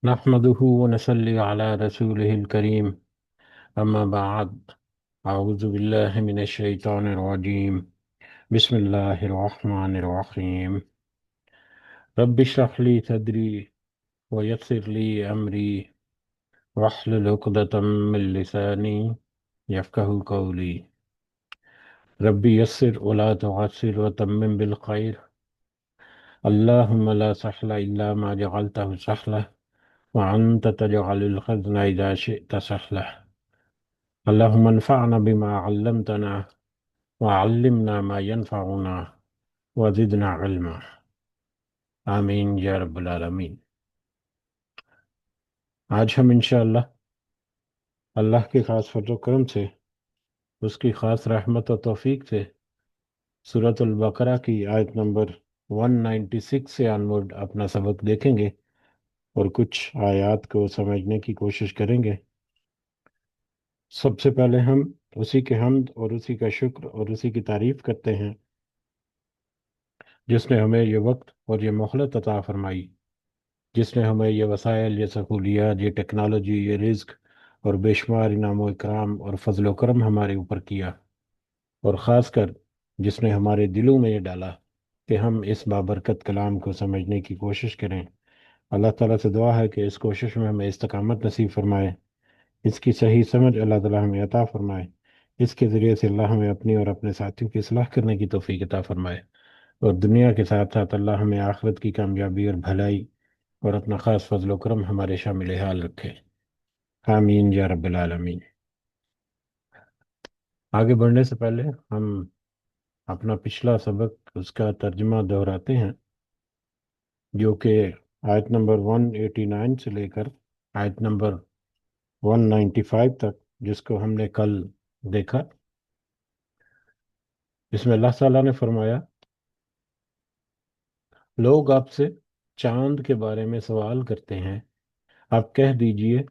نحمده ونصلي على رسوله الكريم أما بعد. أعوذ بالله من الشيطان الرجيم. بسم الله الرحمن الرحيم. رب اشرح لي صدري ويسر لي أمري واحلل عقدة من لساني يفقهوا قولي. ربي يسر ولا تعسر وتمم بالخير. اللهم لا سهل إلا ما جعلته سهلا وأنت تجعل الحزن إذا شئت سهلا. اللهم انفعنا بما علمتنا وعلمنا ما ينفعنا وزدنا علما. آمین یا رب العالمین۔ آج ہم انشاءاللہ اللہ کے خاص فضل و کرم سے، اس کی خاص رحمت و توفیق سے سورۃ البقرہ کی آیت نمبر 196 سے آنورڈ اپنا سبق دیکھیں گے اور کچھ آیات کو سمجھنے کی کوشش کریں گے۔ سب سے پہلے ہم اسی کے حمد اور اسی کا شکر اور اسی کی تعریف کرتے ہیں جس نے ہمیں یہ وقت اور یہ مہلت عطا فرمائی، جس نے ہمیں یہ وسائل، یہ سہولیات، یہ ٹیکنالوجی، یہ رزق اور بے شمار انعام و اکرام اور فضل و کرم ہمارے اوپر کیا، اور خاص کر جس نے ہمارے دلوں میں یہ ڈالا کہ ہم اس بابرکت کلام کو سمجھنے کی کوشش کریں۔ اللہ تعالیٰ سے دعا ہے کہ اس کوشش میں ہمیں استقامت نصیب فرمائے، اس کی صحیح سمجھ اللہ تعالیٰ ہمیں عطا فرمائے، اس کے ذریعے سے اللہ ہمیں اپنی اور اپنے ساتھیوں کی اصلاح کرنے کی توفیق عطا فرمائے، اور دنیا کے ساتھ ساتھ اللہ ہمیں آخرت کی کامیابی اور بھلائی اور اپنا خاص فضل و کرم ہمارے شامل حال رکھے۔ آمین یا رب العالمین۔ آگے بڑھنے سے پہلے ہم اپنا پچھلا سبق، اس کا ترجمہ دہراتے ہیں، جو کہ آیت نمبر 189 سے لے کر آیت نمبر 195 تک، جس کو ہم نے کل دیکھا۔ اس میں اللہ تعالیٰ نے فرمایا، لوگ آپ سے چاند کے بارے میں سوال کرتے ہیں، آپ کہہ دیجئے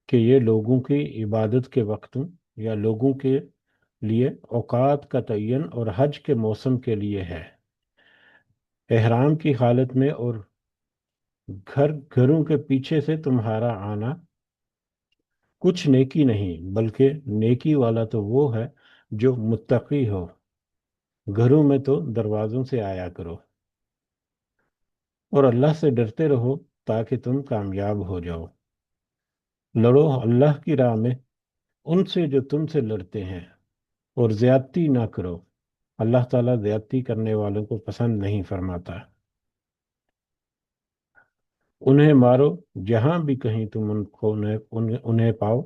کہ یہ لوگوں کی عبادت کے وقتوں یا لوگوں کے لیے اوقات کا تعین اور حج کے موسم کے لیے ہے، احرام کی حالت میں اور گھروں کے پیچھے سے تمہارا آنا کچھ نیکی نہیں، بلکہ نیکی والا تو وہ ہے جو متقی ہو۔ گھروں میں تو دروازوں سے آیا کرو اور اللہ سے ڈرتے رہو تاکہ تم کامیاب ہو جاؤ۔ لڑو اللہ کی راہ میں ان سے جو تم سے لڑتے ہیں، اور زیادتی نہ کرو، اللہ تعالیٰ زیادتی کرنے والوں کو پسند نہیں فرماتا۔ انہیں مارو جہاں بھی کہیں تم انہیں پاؤ،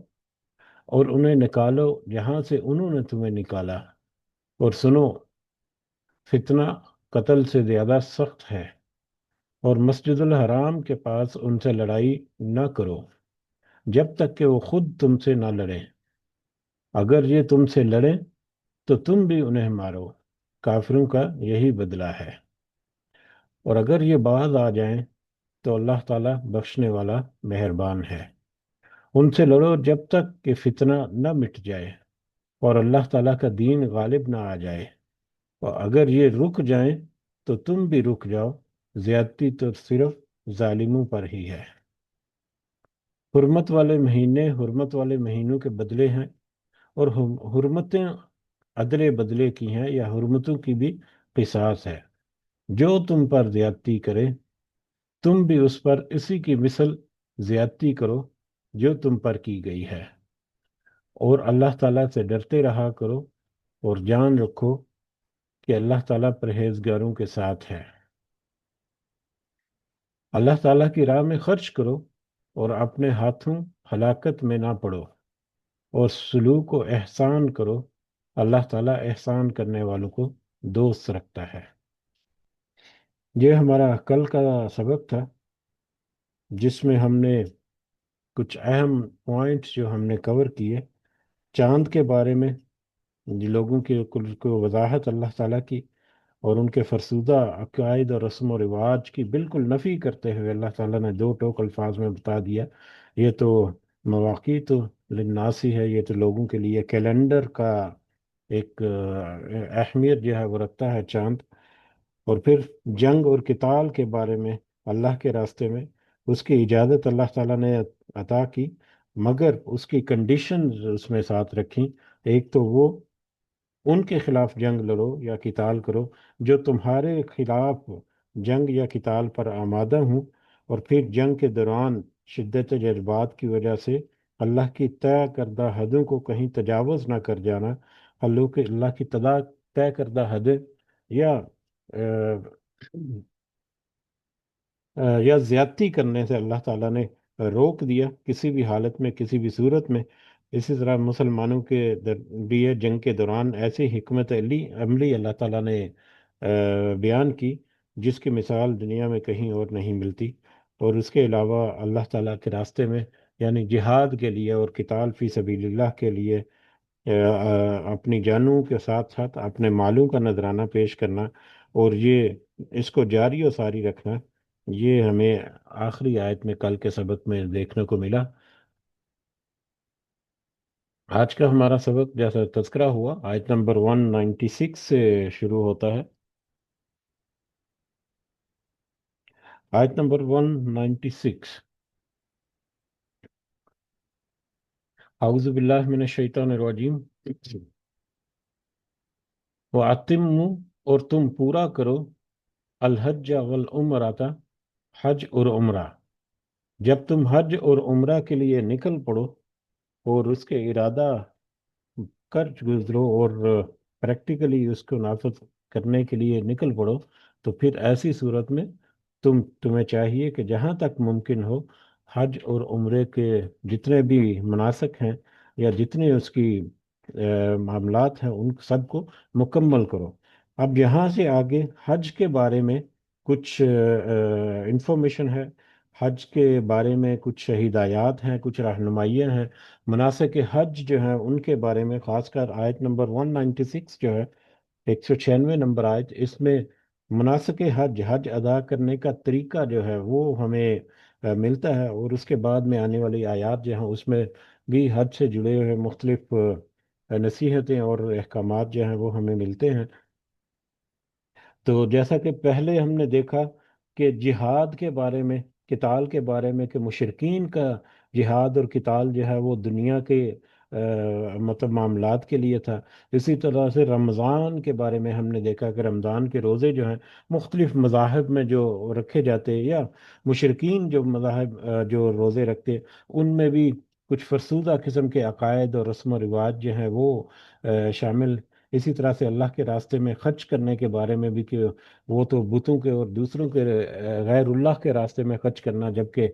اور انہیں نکالو جہاں سے انہوں نے تمہیں نکالا، اور سنو، فتنہ قتل سے زیادہ سخت ہے، اور مسجد الحرام کے پاس ان سے لڑائی نہ کرو جب تک کہ وہ خود تم سے نہ لڑیں۔ اگر یہ تم سے لڑیں تو تم بھی انہیں مارو، کافروں کا یہی بدلہ ہے۔ اور اگر یہ باز آ جائیں تو اللہ تعالیٰ بخشنے والا مہربان ہے۔ ان سے لڑو جب تک کہ فتنہ نہ مٹ جائے اور اللہ تعالیٰ کا دین غالب نہ آ جائے، اور اگر یہ رک جائیں تو تم بھی رک جاؤ، زیادتی تو صرف ظالموں پر ہی ہے۔ حرمت والے مہینے حرمت والے مہینوں کے بدلے ہیں، اور حرمتیں عدلے بدلے کی ہیں، یا حرمتوں کی بھی قصاص ہے۔ جو تم پر زیادتی کرے تم بھی اس پر اسی کی مثل زیادتی کرو جو تم پر کی گئی ہے، اور اللہ تعالیٰ سے ڈرتے رہا کرو، اور جان رکھو کہ اللہ تعالیٰ پرہیزگاروں کے ساتھ ہے۔ اللہ تعالیٰ کی راہ میں خرچ کرو، اور اپنے ہاتھوں ہلاکت میں نہ پڑو، اور سلوک و احسان کرو، اللہ تعالیٰ احسان کرنے والوں کو دوست رکھتا ہے۔ یہ ہمارا کل کا سبق تھا، جس میں ہم نے کچھ اہم پوائنٹس جو ہم نے کور کیے، چاند کے بارے میں لوگوں کو وضاحت اللہ تعالیٰ کی، اور ان کے فرسودہ عقائد اور رسم و رواج کی بالکل نفی کرتے ہوئے اللہ تعالیٰ نے دو ٹوک الفاظ میں بتا دیا، یہ تو مواقیت للناس ہی ہے، یہ تو لوگوں کے لیے کیلنڈر کا ایک اہمیت جو ہے وہ رکھتا ہے چاند۔ اور پھر جنگ اور قتال کے بارے میں اللہ کے راستے میں اس کی اجازت اللہ تعالیٰ نے عطا کی، مگر اس کی کنڈیشنز اس میں ساتھ رکھی۔ ایک تو وہ ان کے خلاف جنگ لڑو یا قتال کرو جو تمہارے خلاف جنگ یا قتال پر آمادہ ہوں، اور پھر جنگ کے دوران شدت جذبات کی وجہ سے اللہ کی طے کردہ حدوں کو کہیں تجاوز نہ کر جانا۔ اللہ کی طے کردہ حد یا یا زیادتی کرنے سے اللہ تعالیٰ نے روک دیا کسی بھی حالت میں، کسی بھی صورت میں۔ اسی طرح مسلمانوں کے لیے جنگ کے دوران ایسی حکمت عملی اللہ تعالیٰ نے بیان کی جس کی مثال دنیا میں کہیں اور نہیں ملتی۔ اور اس کے علاوہ اللہ تعالیٰ کے راستے میں، یعنی جہاد کے لیے اور قتال فی سبیل اللہ کے لیے اپنی جانوں کے ساتھ ساتھ اپنے مالوں کا نذرانہ پیش کرنا، اور یہ اس کو جاری و ساری رکھنا، یہ ہمیں آخری آیت میں کل کے سبق میں دیکھنے کو ملا۔ آج کا ہمارا سبق جیسا تذکرہ ہوا آیت نمبر 196 سے شروع ہوتا ہے۔ آیت نمبر 196۔ اعوذ باللہ من الشیطان الرجیم۔ وَأَتِمُّوا، اور تم پورا کرو، الحج والعمرۃ، حج اور عمرہ۔ جب تم حج اور عمرہ کے لیے نکل پڑو اور اس کے ارادہ کر گزرو اور پریکٹیکلی اس کو نافذ کرنے کے لیے نکل پڑو، تو پھر ایسی صورت میں تمہیں چاہیے کہ جہاں تک ممکن ہو حج اور عمرے کے جتنے بھی مناسک ہیں یا جتنے اس کی معاملات ہیں ان سب کو مکمل کرو۔ اب یہاں سے آگے حج کے بارے میں کچھ انفارمیشن ہے، حج کے بارے میں کچھ ہدایات ہیں، کچھ رہنمائیاں ہیں۔ مناسک حج جو ہیں ان کے بارے میں خاص کر آیت نمبر 196 جو ہے، 196 نمبر آیت، اس میں مناسک حج، حج ادا کرنے کا طریقہ جو ہے وہ ہمیں ملتا ہے، اور اس کے بعد میں آنے والی آیات جو ہیں اس میں بھی حج سے جڑے ہوئے مختلف نصیحتیں اور احکامات جو ہیں وہ ہمیں ملتے ہیں۔ تو جیسا کہ پہلے ہم نے دیکھا کہ جہاد کے بارے میں، قتال کے بارے میں، کہ مشرقین کا جہاد اور قتال جو ہے وہ دنیا کے مطلب معاملات کے لیے تھا۔ اسی طرح سے رمضان کے بارے میں ہم نے دیکھا کہ رمضان کے روزے جو ہیں مختلف مذاہب میں جو رکھے جاتے، یا مشرقین جو مذاہب جو روزے رکھتے، ان میں بھی کچھ فرسودہ قسم کے عقائد اور رسم و رواج جو ہیں وہ شامل۔ اسی طرح سے اللہ کے راستے میں خرچ کرنے کے بارے میں بھی، کہ وہ تو بتوں کے اور دوسروں کے غیر اللہ کے راستے میں خرچ کرنا، جبکہ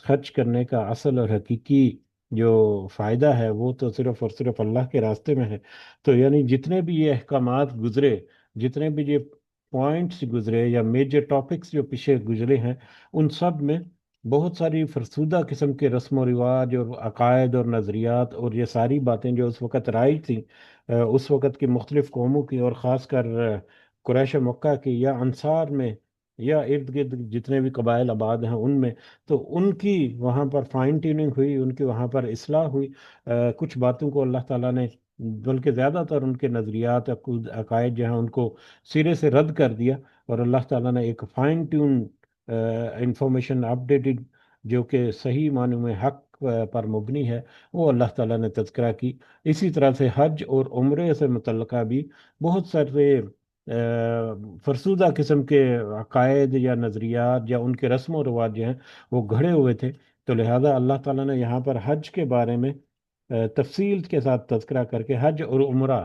خرچ کرنے کا اصل اور حقیقی جو فائدہ ہے وہ تو صرف اور صرف اللہ کے راستے میں ہے۔ تو یعنی جتنے بھی یہ احکامات گزرے، جتنے بھی یہ پوائنٹس گزرے یا میجر ٹاپکس جو پیچھے گزرے ہیں، ان سب میں بہت ساری فرسودہ قسم کے رسم و رواج اور عقائد اور نظریات اور یہ ساری باتیں جو اس وقت رائج تھیں، اس وقت کی مختلف قوموں کی، اور خاص کر قریش مکہ کی یا انصار میں یا ارد گرد جتنے بھی قبائل آباد ہیں ان میں، تو ان کی وہاں پر فائن ٹیوننگ ہوئی، ان کی وہاں پر اصلاح ہوئی۔ کچھ باتوں کو اللہ تعالیٰ نے، بلکہ زیادہ تر ان کے نظریات عقائد جو ہیں ان کو سرے سے رد کر دیا، اور اللہ تعالیٰ نے ایک فائن ٹیون انفارمیشن اپڈیٹڈ، جو کہ صحیح معنوں میں حق پر مبنی ہے، وہ اللہ تعالیٰ نے تذکرہ کی۔ اسی طرح سے حج اور عمرے سے متعلقہ بھی بہت سارے فرسودہ قسم کے عقائد یا نظریات یا ان کے رسم و رواج جو ہیں وہ گھڑے ہوئے تھے۔ تو لہذا اللہ تعالیٰ نے یہاں پر حج کے بارے میں تفصیل کے ساتھ تذکرہ کر کے، حج اور عمرہ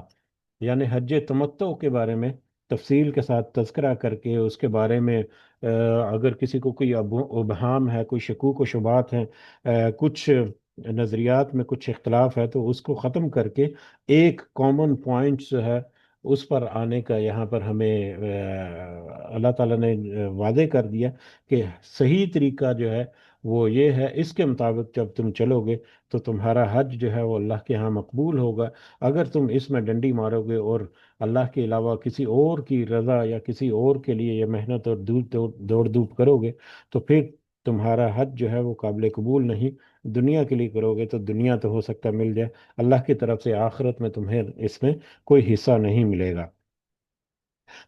یعنی حج تمتع کے بارے میں تفصیل کے ساتھ تذکرہ کر کے، اس کے بارے میں اگر کسی کو کوئی ابہام ہے، کوئی شکوک و شبہات ہیں، کچھ نظریات میں کچھ اختلاف ہے، تو اس کو ختم کر کے ایک کامن پوائنٹ جو ہے اس پر آنے کا یہاں پر ہمیں اللہ تعالیٰ نے وعدے کر دیا کہ صحیح طریقہ جو ہے وہ یہ ہے، اس کے مطابق جب تم چلو گے تو تمہارا حج جو ہے وہ اللہ کے ہاں مقبول ہوگا۔ اگر تم اس میں ڈنڈی مارو گے اور اللہ کے علاوہ کسی اور کی رضا یا کسی اور کے لیے یہ محنت اور دوڑ دھوپ کرو گے، تو پھر تمہارا حج جو ہے وہ قابل قبول نہیں۔ دنیا کے لیے کرو گے تو دنیا تو ہو سکتا مل جائے، اللہ کی طرف سے آخرت میں تمہیں اس میں کوئی حصہ نہیں ملے گا۔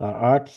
8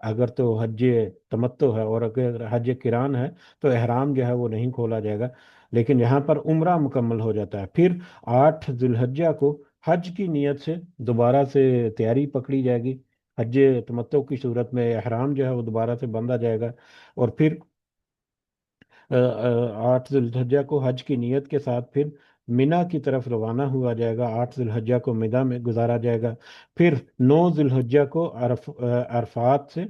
اگر تو حج تمتع ہے اور اگر حج کران ہے تو احرام جو ہے وہ نہیں کھولا جائے گا، لیکن یہاں پر عمرہ مکمل ہو جاتا ہے۔ پھر 8 ذوالحجہ کو حج کی نیت سے دوبارہ سے تیاری پکڑی جائے گی۔ حج تمتع کی صورت میں احرام جو ہے وہ دوبارہ سے باندھا جائے گا، اور پھر 8 ذوالحجہ کو حج کی نیت کے ساتھ پھر مینا کی طرف روانہ ہوا جائے گا۔ 8 ذوالحجہ کو مینا میں گزارا جائے گا۔ پھر 9 ذوالحجہ کو عرفات سے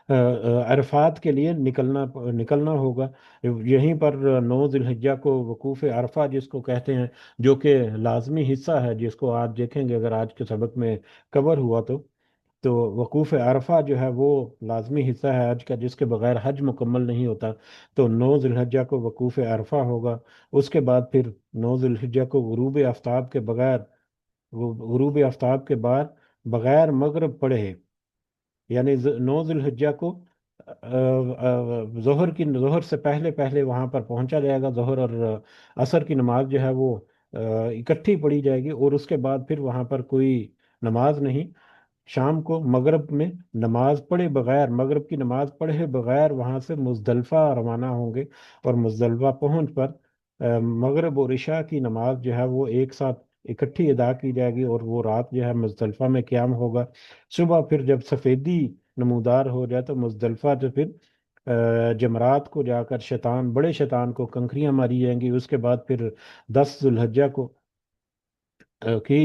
عرفات کے لیے نکلنا ہوگا۔ یہیں پر 9 ذوالحجہ کو وقوف عرفہ جس کو کہتے ہیں، جو کہ لازمی حصہ ہے، جس کو آج دیکھیں گے اگر آج کے سبق میں کور ہوا تو وقوف عرفہ جو ہے وہ لازمی حصہ ہے حج کا، جس کے بغیر حج مکمل نہیں ہوتا۔ تو 9 ذوالحجہ کو وقوف عرفہ ہوگا۔ اس کے بعد پھر 9 ذوالحجہ کو غروب آفتاب کے بعد بغیر مغرب پڑھے، یعنی 9 ذوالحجہ کو ظہر سے پہلے پہلے وہاں پر پہنچا جائے گا۔ ظہر اور عصر کی نماز جو ہے وہ اکٹھی پڑھی جائے گی، اور اس کے بعد پھر وہاں پر کوئی نماز نہیں۔ شام کو مغرب میں نماز پڑھے بغیر، مغرب کی نماز پڑھے بغیر وہاں سے مزدلفہ روانہ ہوں گے، اور مزدلفہ پہنچ پر مغرب اور عشاء کی نماز جو ہے وہ ایک ساتھ اکٹھی ادا کی جائے گی، اور وہ رات جو ہے مزدلفہ میں قیام ہوگا۔ صبح پھر جب سفیدی نمودار ہو جائے تو مزدلفہ جو پھر جمرات کو جا کر بڑے شیطان کو کنکریاں ماری جائیں گی۔ اس کے بعد پھر 10 ذوالحجہ کو کی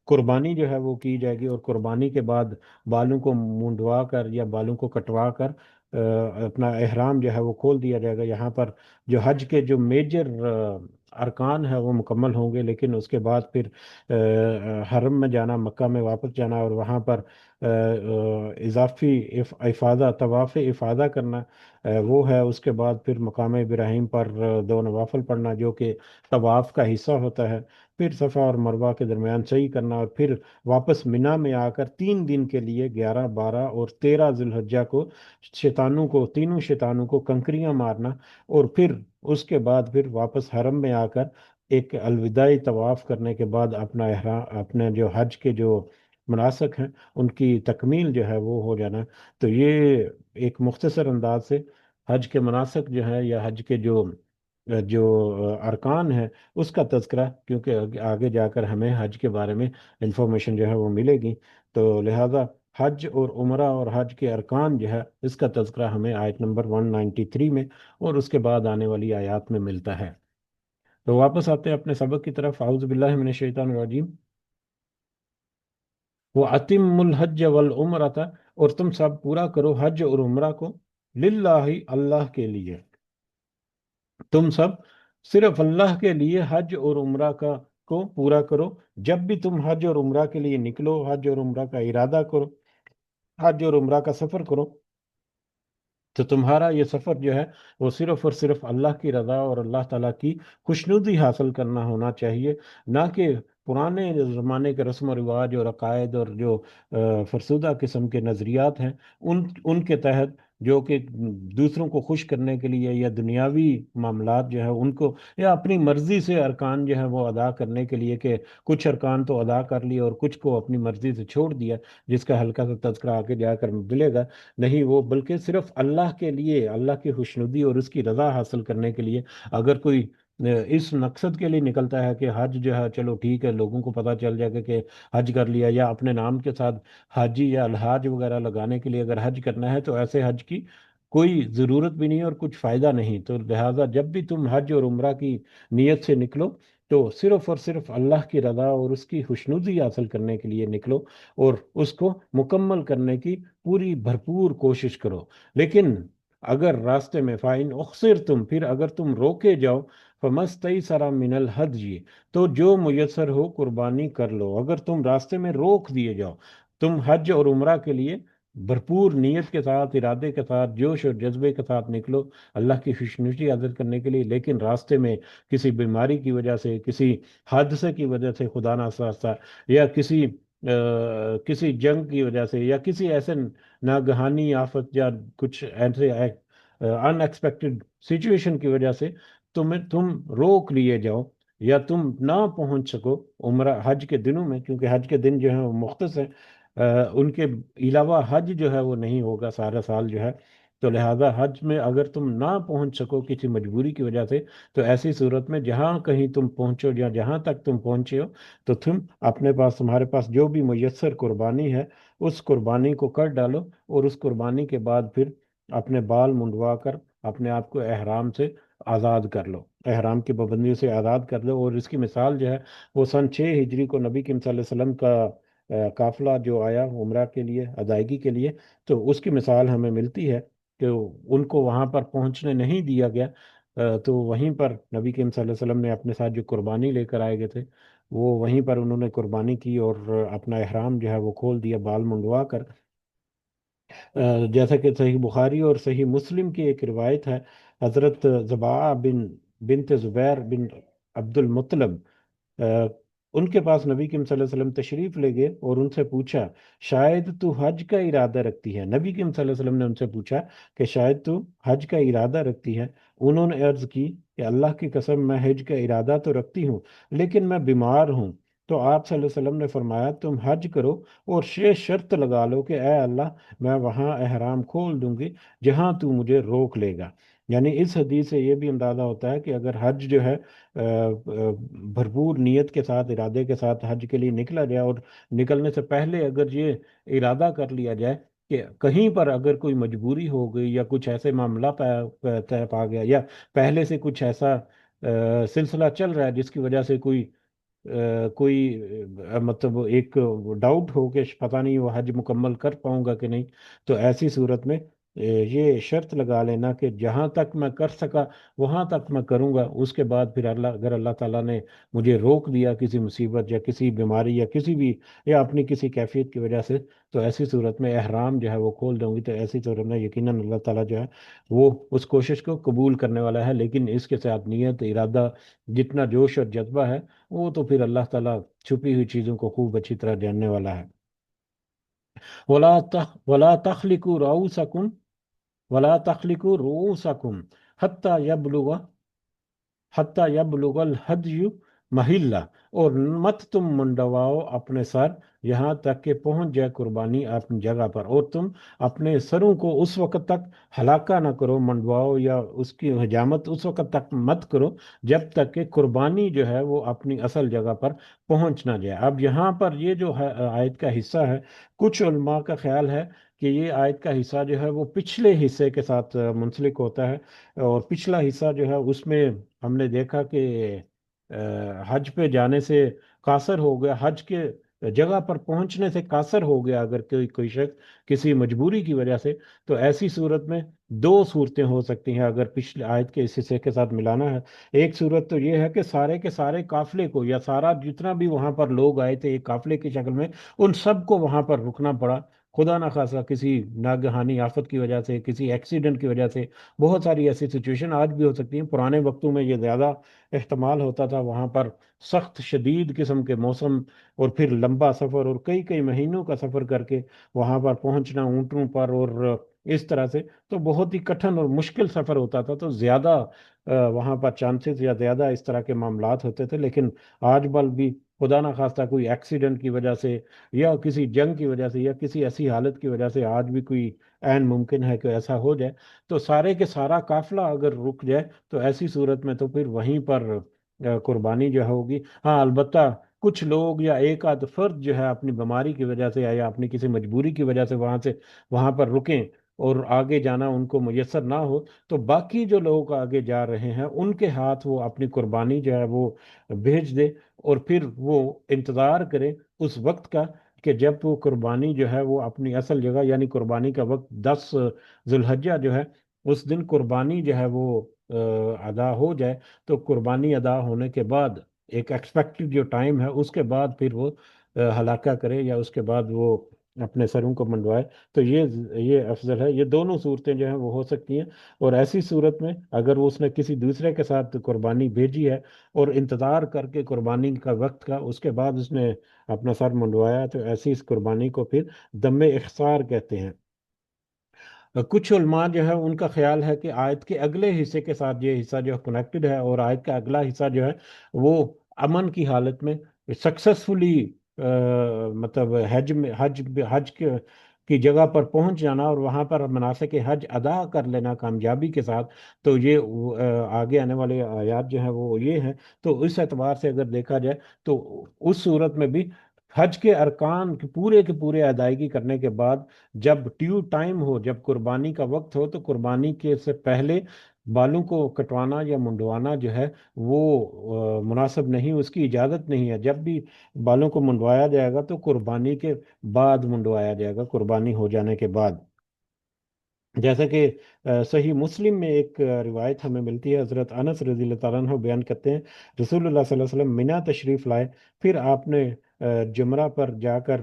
قربانی جو ہے وہ کی جائے گی، اور قربانی کے بعد بالوں کو منڈوا کر یا بالوں کو کٹوا کر اپنا احرام جو ہے وہ کھول دیا جائے گا۔ یہاں پر جو حج کے جو میجر ارکان ہے وہ مکمل ہوں گے، لیکن اس کے بعد پھر حرم میں جانا، مکہ میں واپس جانا، اور وہاں پر اضافی افادہ طواف افادہ کرنا وہ ہے۔ اس کے بعد پھر مقام ابراہیم پر 2 نوافل پڑھنا جو کہ طواف کا حصہ ہوتا ہے، پھر صفا اور مروہ کے درمیان سعی کرنا، اور پھر واپس مینا میں آ کر 3 دن کے لیے 11، 12 اور 13 ذوالحجہ کو تینوں شیطانوں کو کنکریاں مارنا، اور پھر اس کے بعد پھر واپس حرم میں آ کر ایک الوداعی طواف کرنے کے بعد اپنے جو حج کے جو مناسک ہیں ان کی تکمیل جو ہے وہ ہو جانا۔ تو یہ ایک مختصر انداز سے حج کے مناسک جو ہے یا حج کے جو ارکان ہے اس کا تذکرہ، کیونکہ آگے جا کر ہمیں حج کے بارے میں انفارمیشن جو ہے وہ ملے گی، تو لہذا حج اور عمرہ اور حج کے ارکان جو ہے اس کا تذکرہ ہمیں آیت نمبر 193 میں اور اس کے بعد آنے والی آیات میں ملتا ہے۔ تو واپس آتے ہیں اپنے سبق کی طرف۔ اعوذ باللہ من الشیطان الرجیم۔ وَأَتِمُّ الْحَجَّ وَالْعُمْرَةَ، اور تم سب پورا کرو حج اور عمرہ کو، للہ اللہ کے لیے۔ تم سب صرف اللہ کے لیے حج اور عمرہ کو پورا کرو۔ جب بھی تم حج اور عمرہ کے لیے نکلو، حج اور عمرہ کا ارادہ کرو، حج اور عمرہ کا سفر کرو، تو تمہارا یہ سفر جو ہے وہ صرف اور صرف اللہ کی رضا اور اللہ تعالیٰ کی خوشنودی حاصل کرنا ہونا چاہیے، نہ کہ پرانے زمانے کے رسم و رواج اور عقائد اور جو فرسودہ قسم کے نظریات ہیں ان کے تحت، جو کہ دوسروں کو خوش کرنے کے لیے یا دنیاوی معاملات جو ہے ان کو یا اپنی مرضی سے ارکان جو ہے وہ ادا کرنے کے لیے، کہ کچھ ارکان تو ادا کر لیے اور کچھ کو اپنی مرضی سے چھوڑ دیا، جس کا ہلکا سا تذکرہ آگے جا کر ملے گا۔ نہیں، وہ بلکہ صرف اللہ کے لیے، اللہ کی خوشنودی اور اس کی رضا حاصل کرنے کے لیے، اگر کوئی اس مقصد کے لیے نکلتا ہے کہ حج جو ہے چلو ٹھیک ہے، لوگوں کو پتہ چل جائے گا کہ حج کر لیا، یا اپنے نام کے ساتھ حاجی یا الحاج وغیرہ لگانے کے لیے اگر حج کرنا ہے، تو ایسے حج کی کوئی ضرورت بھی نہیں اور کچھ فائدہ نہیں۔ تو لہٰذا جب بھی تم حج اور عمرہ کی نیت سے نکلو تو صرف اور صرف اللہ کی رضا اور اس کی خوشنودی حاصل کرنے کے لیے نکلو، اور اس کو مکمل کرنے کی پوری بھرپور کوشش کرو۔ لیکن اگر راستے میں فائن اخسر تم، پھر اگر تم روکے جاؤ، فمستیسر من الہدی، تو جو میسر ہو قربانی کر لو۔ اگر تم راستے میں روک دیے جاؤ، تم حج اور عمرہ کے لیے بھرپور نیت کے ساتھ، ارادے کے ساتھ، جوش اور جذبے کے ساتھ نکلو اللہ کی خوشنودی حاصل کرنے کے لیے، لیکن راستے میں کسی بیماری کی وجہ سے، کسی حادثے کی وجہ سے، خدا نہ خواستہ، یا کسی جنگ کی وجہ سے، یا کسی ایسے ناگہانی آفت یا کچھ ایسے ان ایکسپیکٹڈ سچویشن کی وجہ سے تم روک لیے جاؤ یا تم نہ پہنچ سکو عمرہ حج کے دنوں میں، کیونکہ حج کے دن جو ہیں وہ مختص ہیں، ان کے علاوہ حج جو ہے وہ نہیں ہوگا سارا سال جو ہے. تو لہذا حج میں اگر تم نہ پہنچ سکو کسی مجبوری کی وجہ سے، تو ایسی صورت میں جہاں کہیں تم پہنچو یا جہاں تک تم پہنچے ہو، تو تم اپنے پاس، تمہارے پاس جو بھی میسر قربانی ہے اس قربانی کو کر ڈالو، اور اس قربانی کے بعد پھر اپنے بال منڈوا کر اپنے آپ کو احرام سے آزاد کر لو، احرام کی پابندیوں سے آزاد کر لو. اور اس کی مثال جو ہے وہ سن 6 ہجری کو نبی کریم صلی اللہ علیہ وسلم کا قافلہ جو آیا عمرہ کے لیے ادائیگی کے لیے، تو اس کی مثال ہمیں ملتی ہے کہ ان کو وہاں پر پہنچنے نہیں دیا گیا. تو وہیں پر نبی کریم صلی اللہ علیہ وسلم نے اپنے ساتھ جو قربانی لے کر آئے گئے تھے، وہ وہیں پر انہوں نے قربانی کی اور اپنا احرام جو ہے وہ کھول دیا بال منڈوا کر. جیسا کہ صحیح بخاری اور صحیح مسلم کی ایک روایت ہے، حضرت زباع بنت زبیر بن عبد المطلب، آ، ان کے پاس نبی کریم صلی اللہ علیہ وسلم تشریف لے گئے اور ان سے پوچھا شاید تو حج کا ارادہ رکھتی ہے. نبی کریم صلی اللہ علیہ وسلم نے ان سے پوچھا کہ شاید تو حج کا ارادہ رکھتی ہے. انہوں نے عرض کی کہ اللہ کی قسم میں حج کا ارادہ تو رکھتی ہوں، لیکن میں بیمار ہوں. تو آپ صلی اللہ علیہ وسلم نے فرمایا تم حج کرو اور یہ شرط لگا لو کہ اے اللہ میں وہاں احرام کھول دوں گی جہاں تو مجھے روک لے گا. یعنی اس حدیث سے یہ بھی اندازہ ہوتا ہے کہ اگر حج جو ہے بھرپور نیت کے ساتھ، ارادے کے ساتھ حج کے لیے نکلا جائے، اور نکلنے سے پہلے اگر یہ ارادہ کر لیا جائے کہ کہیں پر اگر کوئی مجبوری ہو گئی یا کچھ ایسے معاملہ طے پا گیا، یا پہلے سے کچھ ایسا سلسلہ چل رہا ہے جس کی وجہ سے کوئی مطلب ایک ڈاؤٹ ہو کہ پتہ نہیں وہ حج مکمل کر پاؤں گا کہ نہیں، تو ایسی صورت میں یہ شرط لگا لینا کہ جہاں تک میں کر سکا وہاں تک میں کروں گا. اس کے بعد پھر اگر اللہ تعالیٰ نے مجھے روک دیا کسی مصیبت یا کسی بیماری یا کسی بھی، یا اپنی کسی کیفیت کی وجہ سے، تو ایسی صورت میں احرام جو ہے وہ کھول دوں گی. تو ایسی صورت میں یقیناً اللہ تعالیٰ جو ہے وہ اس کوشش کو قبول کرنے والا ہے. لیکن اس کے ساتھ نیت، ارادہ، جتنا جوش اور جذبہ ہے، وہ تو پھر اللہ تعالیٰ چھپی ہوئی چیزوں کو خوب اچھی طرح جاننے والا ہے. ولا تخلقوا رؤوسکم ولا تخلقوا رؤوسکم حتی یبلغ حتیٰ یبلغ الحدی محلہ، اور مت تم منڈواؤ اپنے سر یہاں تک کہ پہنچ جائے قربانی اپنی جگہ پر. اور تم اپنے سروں کو اس وقت تک ہلاکا نہ کرو، منڈواؤ یا اس کی حجامت اس وقت تک مت کرو جب تک کہ قربانی جو ہے وہ اپنی اصل جگہ پر پہنچ نہ جائے. اب یہاں پر یہ جو ہے آیت کا حصہ ہے، کچھ علماء کا خیال ہے کہ یہ آیت کا حصہ جو ہے وہ پچھلے حصے کے ساتھ منسلک ہوتا ہے. اور پچھلا حصہ جو ہے اس میں ہم نے دیکھا کہ حج پہ جانے سے قاصر ہو گیا، حج کے جگہ پر پہنچنے سے قاصر ہو گیا اگر کوئی شخص کسی مجبوری کی وجہ سے، تو ایسی صورت میں دو صورتیں ہو سکتی ہیں اگر پچھلے آیت کے اس حصے کے ساتھ ملانا ہے. ایک صورت تو یہ ہے کہ سارے کے سارے قافلے کو، یا سارا جتنا بھی وہاں پر لوگ آئے تھے ایک قافلے کی شکل میں، ان سب کو وہاں پر رکنا پڑا. خدا نہ خاصہ کسی ناگہانی آفت کی وجہ سے، کسی ایکسیڈنٹ کی وجہ سے. بہت ساری ایسی سچویشن آج بھی ہو سکتی ہیں، پرانے وقتوں میں یہ زیادہ احتمال ہوتا تھا. وہاں پر سخت شدید قسم کے موسم، اور پھر لمبا سفر، اور کئی کئی مہینوں کا سفر کر کے وہاں پر پہنچنا اونٹوں پر، اور اس طرح سے تو بہت ہی کٹھن اور مشکل سفر ہوتا تھا. تو زیادہ وہاں پر چانسز یا زیادہ اس طرح کے معاملات ہوتے تھے. لیکن آج بل بھی خدا نہ خواستہ کوئی ایکسیڈنٹ کی وجہ سے، یا کسی جنگ کی وجہ سے، یا کسی ایسی حالت کی وجہ سے آج بھی کوئی عین ممکن ہے کہ ایسا ہو جائے، تو سارے کے سارا قافلہ اگر رک جائے تو ایسی صورت میں تو پھر وہیں پر قربانی جو ہوگی. ہاں البتہ کچھ لوگ یا ایک آدھ فرد جو ہے اپنی بیماری کی وجہ سے یا اپنی کسی مجبوری کی وجہ سے وہاں پر رکیں اور آگے جانا ان کو میسر نہ ہو، تو باقی جو لوگ آگے جا رہے ہیں ان کے ہاتھ وہ اپنی قربانی جو ہے وہ بھیج دے، اور پھر وہ انتظار کرے اس وقت کا کہ جب وہ قربانی جو ہے وہ اپنی اصل جگہ، یعنی قربانی کا وقت 10 ذوالحجہ جو ہے، اس دن قربانی جو ہے وہ ادا ہو جائے. تو قربانی ادا ہونے کے بعد ایک ایکسپیکٹڈ جو ٹائم ہے اس کے بعد پھر وہ ہلاکہ کرے، یا اس کے بعد وہ اپنے سروں کو منڈوائے. تو یہ افضل ہے. یہ دونوں صورتیں جو ہیں وہ ہو سکتی ہیں. اور ایسی صورت میں اگر وہ اس نے کسی دوسرے کے ساتھ قربانی بھیجی ہے اور انتظار کر کے قربانی کا وقت کا، اس کے بعد اس نے اپنا سر منڈوایا، تو ایسی اس قربانی کو پھر دم اخصار کہتے ہیں. کچھ علماء جو ہے ان کا خیال ہے کہ آیت کے اگلے حصے کے ساتھ یہ حصہ جو ہے کنیکٹڈ ہے، اور آیت کا اگلا حصہ جو ہے وہ امن کی حالت میں سکسیسفلی مطلب حج میں حج کی جگہ پر پہنچ جانا اور وہاں پر مناسک حج ادا کر لینا کامیابی کے ساتھ، تو یہ آگے آنے والے آیات جو ہیں وہ یہ ہیں۔ تو اس اعتبار سے اگر دیکھا جائے تو اس صورت میں بھی حج کے ارکان کے پورے ادائیگی کرنے کے بعد جب ڈیو ٹائم ہو، جب قربانی کا وقت ہو، تو قربانی کے سے پہلے بالوں کو کٹوانا یا منڈوانا جو ہے وہ مناسب نہیں، اس کی اجازت نہیں ہے۔ جب بھی بالوں کو منڈوایا جائے گا تو قربانی کے بعد منڈوایا جائے گا، قربانی ہو جانے کے بعد۔ جیسا کہ صحیح مسلم میں ایک روایت ہمیں ملتی ہے، حضرت انس رضی اللہ تعالیٰ عنہ بیان کرتے ہیں رسول اللہ صلی اللہ علیہ وسلم مینا تشریف لائے، پھر آپ نے جمرہ پر جا کر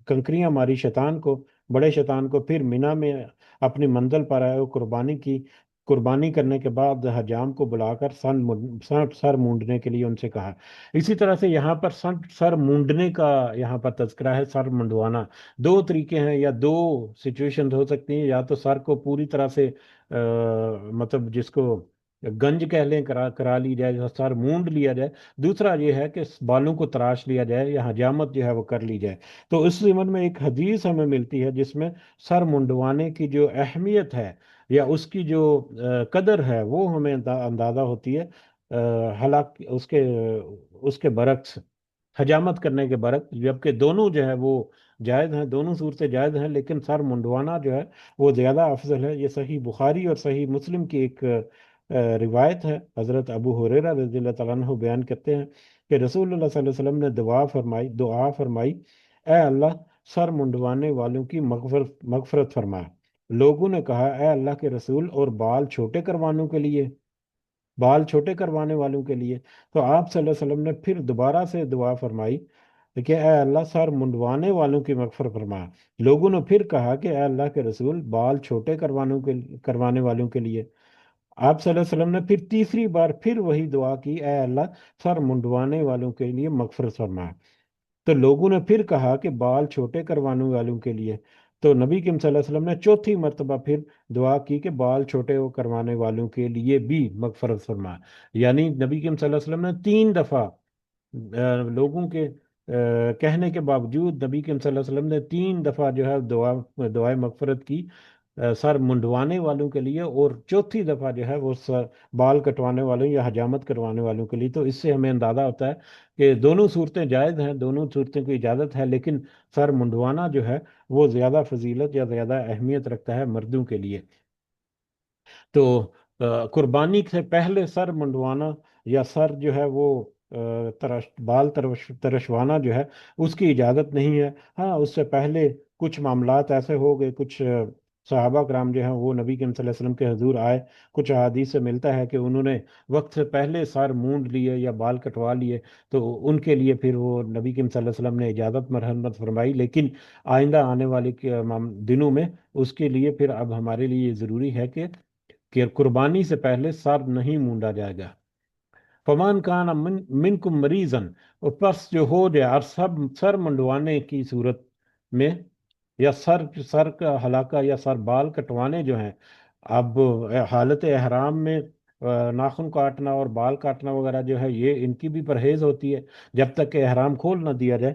کنکریاں ماری شیطان کو، بڑے شیطان کو، پھر مینا میں اپنی منزل پر آئے اور قربانی کی۔ قربانی کرنے کے بعد حجام کو بلا کر سر مونڈنے کے لیے ان سے کہا۔ اسی طرح سے یہاں پر سر مونڈنے کا یہاں پر تذکرہ ہے، سر منڈوانا۔ دو طریقے ہیں یا دو سچویشن ہو سکتی ہیں، یا تو سر کو پوری طرح سے مطلب جس کو گنج کہہ لیں کرا لی جائے، یا سر مونڈ لیا جائے۔ دوسرا یہ ہے کہ بالوں کو تراش لیا جائے یا حجامت جو ہے وہ کر لی جائے۔ تو اس ضمن میں ایک حدیث ہمیں ملتی ہے جس میں سر منڈوانے کی جو اہمیت ہے یا اس کی جو قدر ہے وہ ہمیں اندازہ ہوتی ہے، حالانکہ اس کے برعکس حجامت کرنے کے برعکس، جبکہ دونوں جو ہے وہ جائز ہیں، دونوں صورتیں جائز ہیں، لیکن سر منڈوانا جو ہے وہ زیادہ افضل ہے۔ یہ صحیح بخاری اور صحیح مسلم کی ایک روایت ہے۔ حضرت ابو ہریرہ رضی اللہ تعالیٰ عنہ بیان کرتے ہیں کہ رسول اللہ صلی اللہ علیہ وسلم نے دعا فرمائی، اے اللہ سر منڈوانے والوں کی مغفرت فرما۔ لوگوں نے کہا اے اللہ کے رسول، اور بال چھوٹے کروانے والوں کے لیے؟ تو آپ صلی اللہ علیہ وسلم نے پھر دوبارہ سے دعا فرمائی کہ اے اللہ سر منڈوانے والوں کی مغفرت فرما۔ لوگوں نے پھر کہا کہ اے اللہ کے رسول، بال چھوٹے کروانے والوں کے لیے؟ آپ صلی اللہ علیہ وسلم نے پھر تیسری بار پھر وہی دعا کی، اے اللہ سر منڈوانے والوں کے لیے مغفرت فرما۔ تو لوگوں نے پھر کہا کہ بال چھوٹے کروانے والوں کے لیے؟ تو نبی کریم صلی اللہ علیہ وسلم نے چوتھی مرتبہ پھر دعا کی کہ بال چھوٹے کروانے والوں کے لیے بھی مغفرت فرما۔ یعنی نبی کریم صلی اللہ علیہ وسلم نے تین دفعہ لوگوں کے کہنے کے باوجود نبی کریم صلی اللہ علیہ وسلم نے تین دفعہ جو ہے دعائے مغفرت کی سر منڈوانے والوں کے لیے، اور چوتھی دفعہ جو ہے وہ بال کٹوانے والوں یا حجامت کروانے والوں کے لیے۔ تو اس سے ہمیں اندازہ ہوتا ہے کہ دونوں صورتیں جائز ہیں، دونوں صورتیں کی اجازت ہے، لیکن سر منڈوانا جو ہے وہ زیادہ فضیلت یا زیادہ اہمیت رکھتا ہے مردوں کے لیے۔ تو قربانی سے پہلے سر منڈوانا یا سر جو ہے وہ ترشوانا جو ہے اس کی اجازت نہیں ہے۔ ہاں، اس سے پہلے کچھ معاملات ایسے ہو گئے، کچھ صحابہ کرام جو ہیں وہ نبی کریم صلی اللہ علیہ وسلم کے حضور آئے، کچھ احادیث سے ملتا ہے کہ انہوں نے وقت سے پہلے سر مونڈ لیے یا بال کٹوا لیے، تو ان کے لیے پھر وہ نبی کریم صلی اللہ علیہ وسلم نے اجازت مرحمت فرمائی، لیکن آئندہ آنے والے دنوں میں اس کے لیے پھر اب ہمارے لیے یہ ضروری ہے کہ قربانی سے پہلے سر نہیں مونڈا جائے گا۔ فمان کان منکم مریضن، اور پس جو ہو جائے اور سر منڈوانے کی صورت میں، یا سر کا حلاقہ یا سر بال کٹوانے جو ہیں، اب حالت احرام میں ناخن کاٹنا اور بال کاٹنا وغیرہ جو ہے یہ ان کی بھی پرہیز ہوتی ہے جب تک کہ احرام کھول نہ دیا جائے۔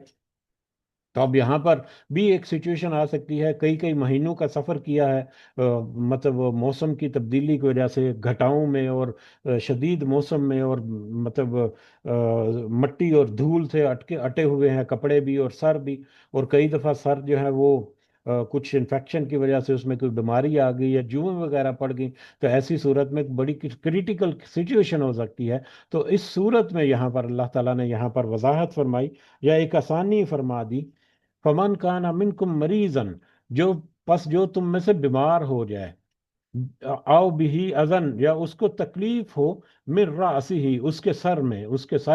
تو اب یہاں پر بھی ایک سچویشن آ سکتی ہے، کئی کئی مہینوں کا سفر کیا ہے، مطلب موسم کی تبدیلی کی وجہ سے گھٹاؤں میں اور شدید موسم میں، اور مطلب مٹی اور دھول سے اٹے ہوئے ہیں کپڑے بھی اور سر بھی، اور کئی دفعہ سر جو ہے وہ کچھ انفیکشن کی وجہ سے اس میں کوئی بیماری آ گئی یا جوئیں وغیرہ پڑ گئی، تو ایسی صورت میں بڑی کریٹیکل سچویشن ہو سکتی ہے۔ تو اس صورت میں یہاں پر اللہ تعالیٰ نے یہاں پر وضاحت فرمائی یا ایک آسانی فرما دی، فمن کان منکم مریضن، جو تم میں سے بیمار ہو جائے، آؤ بھی اذن، یا اس کو تکلیف ہو، من رأسی ہی، اس کے سر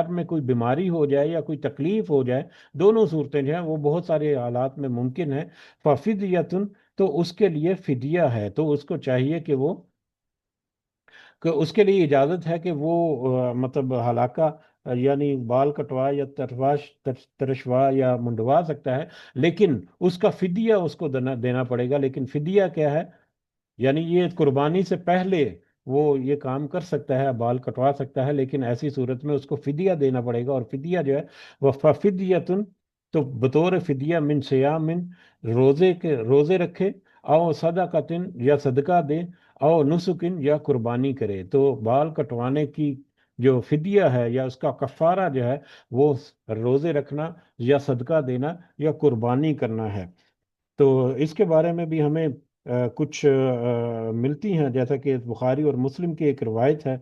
میں کوئی بیماری ہو جائے یا کوئی تکلیف ہو جائے، دونوں صورتیں جو ہیں وہ بہت سارے حالات میں ممکن ہے، ففدیتن، تو اس کے لیے فدیہ ہے، تو اس کو چاہیے کہ اس کے لیے اجازت ہے کہ وہ مطلب ہلاکہ یعنی بال کٹوا یا ترشوا یا منڈوا سکتا ہے، لیکن اس کا فدیہ اس کو دینا پڑے گا۔ لیکن فدیہ کیا ہے؟ یعنی یہ قربانی سے پہلے وہ یہ کام کر سکتا ہے، بال کٹوا سکتا ہے، لیکن ایسی صورت میں اس کو فدیہ دینا پڑے گا، اور فدیہ جو ہے وہ ففدیتن، تو بطور فدیہ من سیام، روزے رکھے، او صدقتن یا صدقہ دے، او نسکن یا قربانی کرے۔ تو بال کٹوانے کی جو فدیہ ہے یا اس کا کفارہ جو ہے وہ روزے رکھنا یا صدقہ دینا یا قربانی کرنا ہے۔ تو اس کے بارے میں بھی ہمیں کچھ ملتی ہیں، جیسا کہ بخاری اور مسلم کی ایک روایت ہے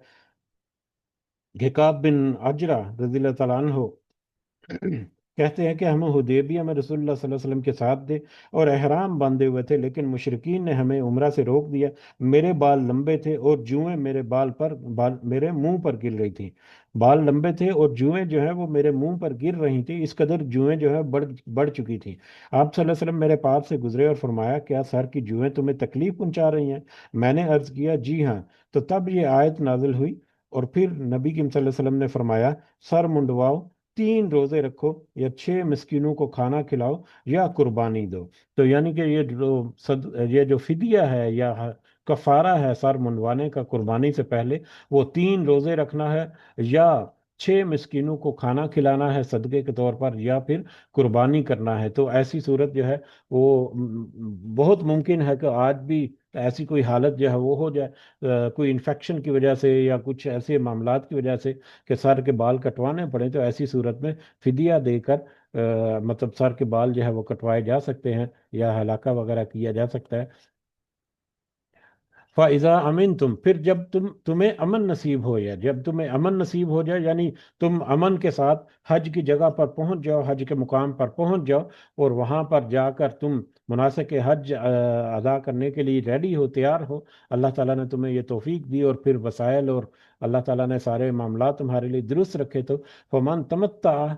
کہ کعب بن عجرہ رضی اللہ تعالیٰ عنہ کہتے ہیں کہ ہم حدیبیہ میں رسول اللہ صلی اللہ علیہ وسلم کے ساتھ تھے اور احرام باندھے ہوئے تھے، لیکن مشرکین نے ہمیں عمرہ سے روک دیا۔ میرے بال لمبے تھے اور جوئیں میرے منہ پر گر رہی تھیں۔ بال لمبے تھے اور جوئیں جو ہیں وہ میرے منہ پر گر رہی تھیں، اس قدر جوئیں جو ہے بڑھ چکی تھیں۔ آپ صلی اللہ علیہ وسلم میرے پاس سے گزرے اور فرمایا، کیا سر کی جوئیں تمہیں تکلیف پہنچا رہی ہیں؟ میں نے عرض کیا، جی ہاں۔ تو تب یہ آیت نازل ہوئی، اور پھر نبی کریم صلی اللہ علیہ وسلم نے فرمایا، سر منڈواؤ، 3 روزے رکھو، یا 6 مسکینوں کو کھانا کھلاؤ، یا قربانی دو۔ تو یعنی کہ یہ جو فدیہ ہے یا کفارہ ہے سر منڈوانے کا قربانی سے پہلے، وہ 3 روزے رکھنا ہے، یا 6 مسکینوں کو کھانا کھلانا ہے صدقے کے طور پر، یا پھر قربانی کرنا ہے۔ تو ایسی صورت جو ہے وہ بہت ممکن ہے کہ آج بھی ایسی کوئی حالت جو ہے وہ ہو جائے، کوئی انفیکشن کی وجہ سے یا کچھ ایسے معاملات کی وجہ سے کہ سر کے بال کٹوانے پڑے، تو ایسی صورت میں فدیہ دے کر مطلب سر کے بال جو ہے وہ کٹوائے جا سکتے ہیں، یا ہلاکہ وغیرہ کیا جا سکتا ہے۔ فَإِذَا أَمِنْتُمْ، پھر جب تمہیں امن نصیب ہو جائے، جب تمہیں امن نصیب ہو جائے، یعنی تم امن کے ساتھ حج کی جگہ پر پہنچ جاؤ، حج کے مقام پر پہنچ جاؤ، اور وہاں پر جا کر تم مناسک حج ادا کرنے کے لیے ریڈی ہو، تیار ہو، اللہ تعالیٰ نے تمہیں یہ توفیق دی، اور پھر وسائل اور اللہ تعالیٰ نے سارے معاملات تمہارے لیے درست رکھے، تو فَمَن تَمَتَّعَ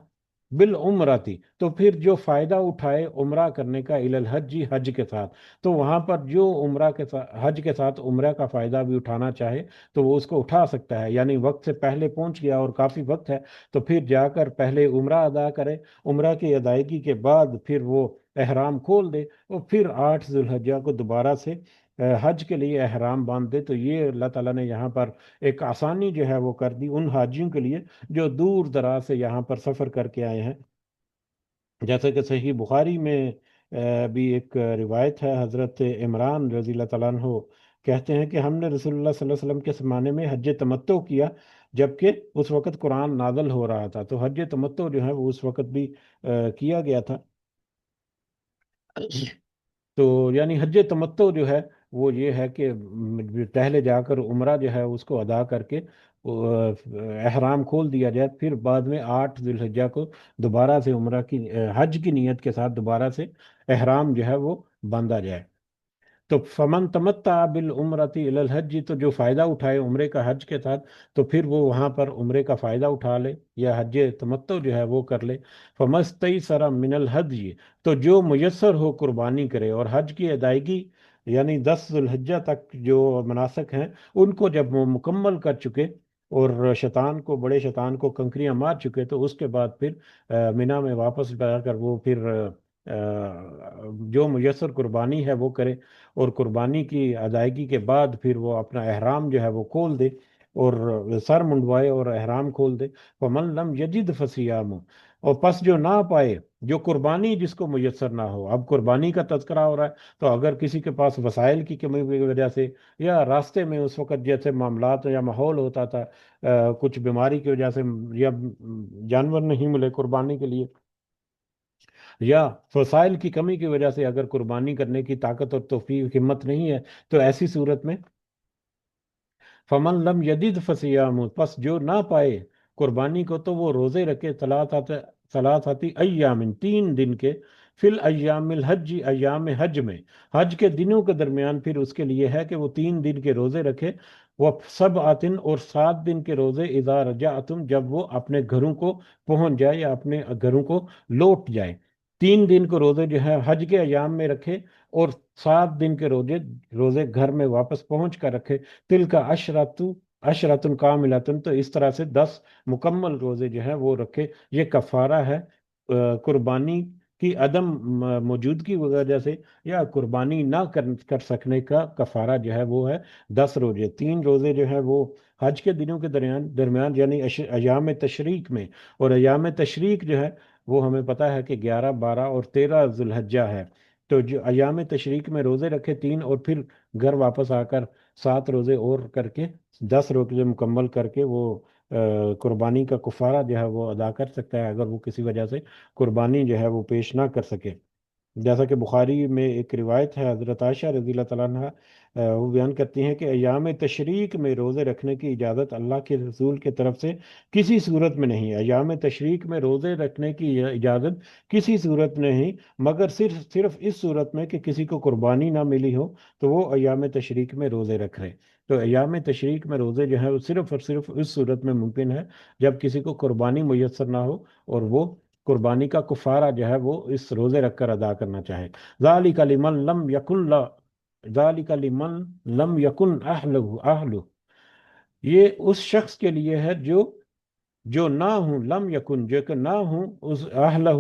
بالعمرتی، تو پھر جو فائدہ اٹھائے عمرہ کرنے کا، الحج، حج کے ساتھ، تو وہاں پر جو عمرہ کے ساتھ، حج کے ساتھ عمرہ کا فائدہ بھی اٹھانا چاہے تو وہ اس کو اٹھا سکتا ہے، یعنی وقت سے پہلے پہنچ گیا اور کافی وقت ہے تو پھر جا کر پہلے عمرہ ادا کرے، عمرہ کی ادائیگی کے بعد پھر وہ احرام کھول دے، اور پھر 8 ذوالحجہ کو دوبارہ سے حج کے لیے احرام باندھ دے۔ تو یہ اللہ تعالیٰ نے یہاں پر ایک آسانی جو ہے وہ کر دی ان حاجیوں کے لیے جو دور دراز سے یہاں پر سفر کر کے آئے ہیں۔ جیسا کہ صحیح بخاری میں بھی ایک روایت ہے، حضرت عمران رضی اللہ تعالیٰ عنہ کہتے ہیں کہ ہم نے رسول اللہ صلی اللہ علیہ وسلم کے زمانے میں حج تمتع کیا، جبکہ اس وقت قرآن نازل ہو رہا تھا، تو حج تمتع جو ہے وہ اس وقت بھی کیا گیا تھا۔ تو یعنی حج تمتع جو ہے وہ یہ ہے کہ پہلے جا کر عمرہ جو ہے اس کو ادا کر کے احرام کھول دیا جائے، پھر بعد میں 8 ذوالحجہ کو دوبارہ سے عمرہ کی حج کی نیت کے ساتھ دوبارہ سے احرام جو ہے وہ باندھا جائے۔ تو فمن تمتع بالعمرۃ الی الحج، تو جو فائدہ اٹھائے عمرے کا حج کے ساتھ، تو پھر وہ وہاں پر عمرے کا فائدہ اٹھا لے یا حج تمتع جو ہے وہ کر لے۔ فمستیسر من الحج، تو جو میسر ہو قربانی کرے، اور حج کی ادائیگی یعنی 10 ذوالحجہ تک جو مناسک ہیں ان کو جب وہ مکمل کر چکے، اور بڑے شیطان کو کنکریاں مار چکے، تو اس کے بعد پھر مینا میں واپس جا کر وہ پھر جو میسر قربانی ہے وہ کرے، اور قربانی کی ادائیگی کے بعد پھر وہ اپنا احرام جو ہے وہ کھول دے، اور سر منڈوائے اور احرام کھول دے۔ فَمَن لَمْ يَجِدْ فَصِيَامٌ، اور پس جو نہ پائے، جو قربانی جس کو میسر نہ ہو، اب قربانی کا تذکرہ ہو رہا ہے، تو اگر کسی کے پاس وسائل کی کمی کی وجہ سے، یا راستے میں اس وقت جیسے معاملات یا ماحول ہوتا تھا، کچھ بیماری کی وجہ سے، یا جانور نہیں ملے قربانی کے لیے، یا وسائل کی کمی کی وجہ سے اگر قربانی کرنے کی طاقت اور توفیق ہمت نہیں ہے، تو ایسی صورت میں فمن لم یدد فصیام، پس جو نہ پائے قربانی کو، تو وہ روزے رکھے، ثلاثاتی ایام، 3 دن کے، فی الایام الحج، ایام حج میں، حج کے دنوں کے درمیان پھر اس کے لیے ہے کہ وہ 3 دن کے روزے رکھے، وہ سب آتن، اور 7 دن کے روزے، اذا رجعتم، جب وہ اپنے گھروں کو پہنچ جائے یا اپنے گھروں کو لوٹ جائے۔ 3 دن کو روزے جو ہے حج کے ایام میں رکھے، اور 7 دن کے روزے گھر میں واپس پہنچ کر رکھے۔ تل کا عشرتن کاملتن، تو اس طرح سے 10 مکمل روزے جو ہیں وہ رکھے۔ یہ کفارہ ہے قربانی کی عدم موجودگی کی وجہ سے یا قربانی نہ کر سکنے کا کفارہ جو ہے وہ ہے 10 روزے. 3 روزے جو ہے وہ حج کے دنوں کے درمیان یعنی ایام تشریق میں. اور ایام تشریق جو ہے وہ ہمیں پتہ ہے کہ 11، 12 اور 13 ذوالحجہ ہے. تو جو ایام تشریق میں روزے رکھے 3، اور پھر گھر واپس آ کر 7 روزے اور کر کے 10 روزے مکمل کر کے وہ قربانی کا کفارہ جو ہے وہ ادا کر سکتا ہے، اگر وہ کسی وجہ سے قربانی جو ہے وہ پیش نہ کر سکے. جیسا کہ بخاری میں ایک روایت ہے، حضرت عائشہ رضی اللہ تعالیٰ عنہ وہ بیان کرتی ہیں کہ ایام تشریق میں روزے رکھنے کی اجازت اللہ کے رسول کی طرف سے کسی صورت میں نہیں. ایام تشریق میں روزے رکھنے کی اجازت کسی صورت میں نہیں، مگر صرف اس صورت میں کہ کسی کو قربانی نہ ملی ہو تو وہ ایام تشریق میں روزے رکھ رہے. تو ایام تشریق میں روزے جو ہے وہ صرف اور صرف اس صورت میں ممکن ہے جب کسی کو قربانی میسر نہ ہو اور وہ قربانی کا کفارہ جو ہے وہ اس روزے رکھ کر ادا کرنا چاہے. ذالک لمن لم یکن ذالک لمن لم یکن اہلہ. یہ اس شخص کے لیے ہے جو نہ ہوں، لم یکن جو کہ نہ ہوں، اس اہلہ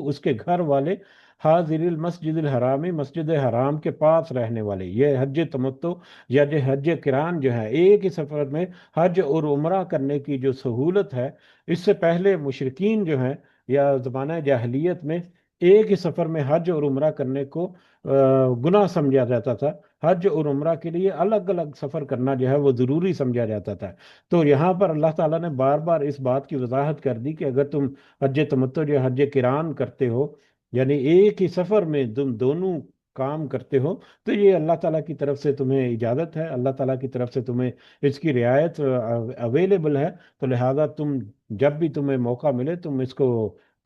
اس کے گھر والے، حاضر المسجد الحرامی مسجد حرام کے پاس رہنے والے. یہ حج تمتع یا جو حج کران جو ہے ایک ہی سفر میں حج اور عمرہ کرنے کی جو سہولت ہے، اس سے پہلے مشرکین جو ہیں یا زمانہ جاہلیت میں ایک ہی سفر میں حج اور عمرہ کرنے کو گناہ سمجھا جاتا تھا. حج اور عمرہ کے لیے الگ الگ سفر کرنا جو ہے وہ ضروری سمجھا جاتا تھا. تو یہاں پر اللہ تعالیٰ نے بار بار اس بات کی وضاحت کر دی کہ اگر تم حج تمتع یا حج کران کرتے ہو، یعنی ایک ہی سفر میں تم دونوں کام کرتے ہو، تو یہ اللہ تعالیٰ کی طرف سے تمہیں اجازت ہے، اللہ تعالیٰ کی طرف سے تمہیں اس کی رعایت اویلیبل ہے. تو لہذا تم جب بھی تمہیں موقع ملے تم اس کو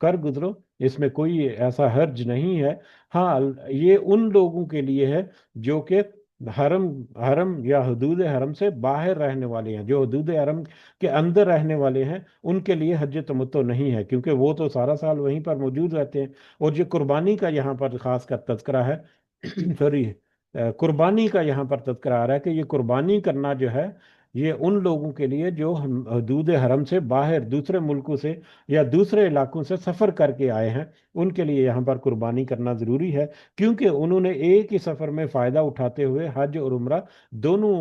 کر گزرو، اس میں کوئی ایسا حرج نہیں ہے. ہاں، یہ ان لوگوں کے لیے ہے جو کہ حرم حرم یا حدود حرم سے باہر رہنے والے ہیں. جو حدود حرم کے اندر رہنے والے ہیں ان کے لیے حج تمتع نہیں ہے، کیونکہ وہ تو سارا سال وہیں پر موجود رہتے ہیں. اور جو قربانی کا یہاں پر خاص کر تذکرہ ہے سوری قربانی کا یہاں پر تذکرہ آ رہا ہے کہ یہ قربانی کرنا جو ہے یہ ان لوگوں کے لیے جو حدود حرم سے باہر دوسرے ملکوں سے یا دوسرے علاقوں سے سفر کر کے آئے ہیں. ان کے لیے یہاں پر قربانی کرنا ضروری ہے، کیونکہ انہوں نے ایک ہی سفر میں فائدہ اٹھاتے ہوئے حج اور عمرہ دونوں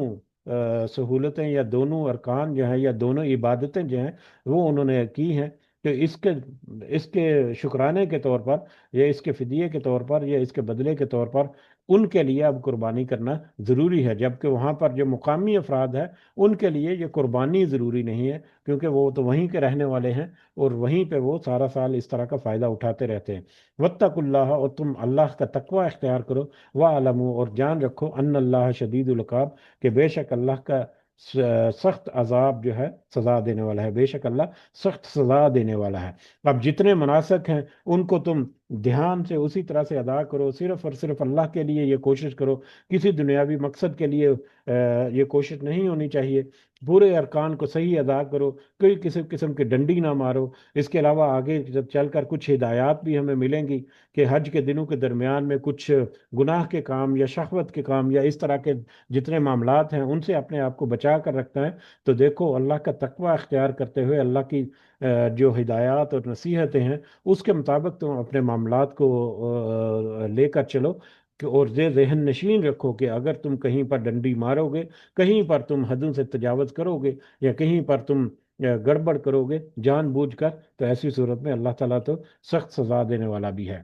سہولتیں یا دونوں ارکان جو ہیں یا دونوں عبادتیں جو ہیں وہ انہوں نے کی ہیں. تو اس کے شکرانے کے طور پر یا اس کے فدیے کے طور پر یا اس کے بدلے کے طور پر ان کے لیے اب قربانی کرنا ضروری ہے، جبکہ وہاں پر جو مقامی افراد ہیں ان کے لیے یہ قربانی ضروری نہیں ہے، کیونکہ وہ تو وہیں کے رہنے والے ہیں اور وہیں پہ وہ سارا سال اس طرح کا فائدہ اٹھاتے رہتے ہیں. واتقوا اللہ، اور تم اللہ کا تقوی اختیار کرو. وَاعْلَمُوا، اور جان رکھو، ان اللہ شدید العقاب، کہ بے شک اللہ کا سخت عذاب جو ہے سزا دینے والا ہے. بے شک اللہ سخت سزا دینے والا ہے. اب جتنے مناسک ہیں ان کو تم دھیان سے اسی طرح سے ادا کرو، صرف اور صرف اللہ کے لیے یہ کوشش کرو، کسی دنیاوی مقصد کے لیے یہ کوشش نہیں ہونی چاہیے. پورے ارکان کو صحیح ادا کرو، کوئی کسی قسم کی ڈنڈی نہ مارو. اس کے علاوہ آگے جب چل کر کچھ ہدایات بھی ہمیں ملیں گی کہ حج کے دنوں کے درمیان میں کچھ گناہ کے کام یا شہوت کے کام یا اس طرح کے جتنے معاملات ہیں ان سے اپنے آپ کو بچا کر رکھنا ہے. تو دیکھو اللہ کا تقوی اختیار کرتے ہوئے اللہ کی جو ہدایات اور نصیحتیں ہیں اس کے مطابق تم اپنے معاملات کو لے کر چلو. اور یہ ذہن نشین رکھو کہ اگر تم کہیں پر ڈنڈی مارو گے، کہیں پر تم حدوں سے تجاوز کرو گے یا کہیں پر تم گڑبڑ کرو گے جان بوجھ کر، تو ایسی صورت میں اللہ تعالیٰ تو سخت سزا دینے والا بھی ہے.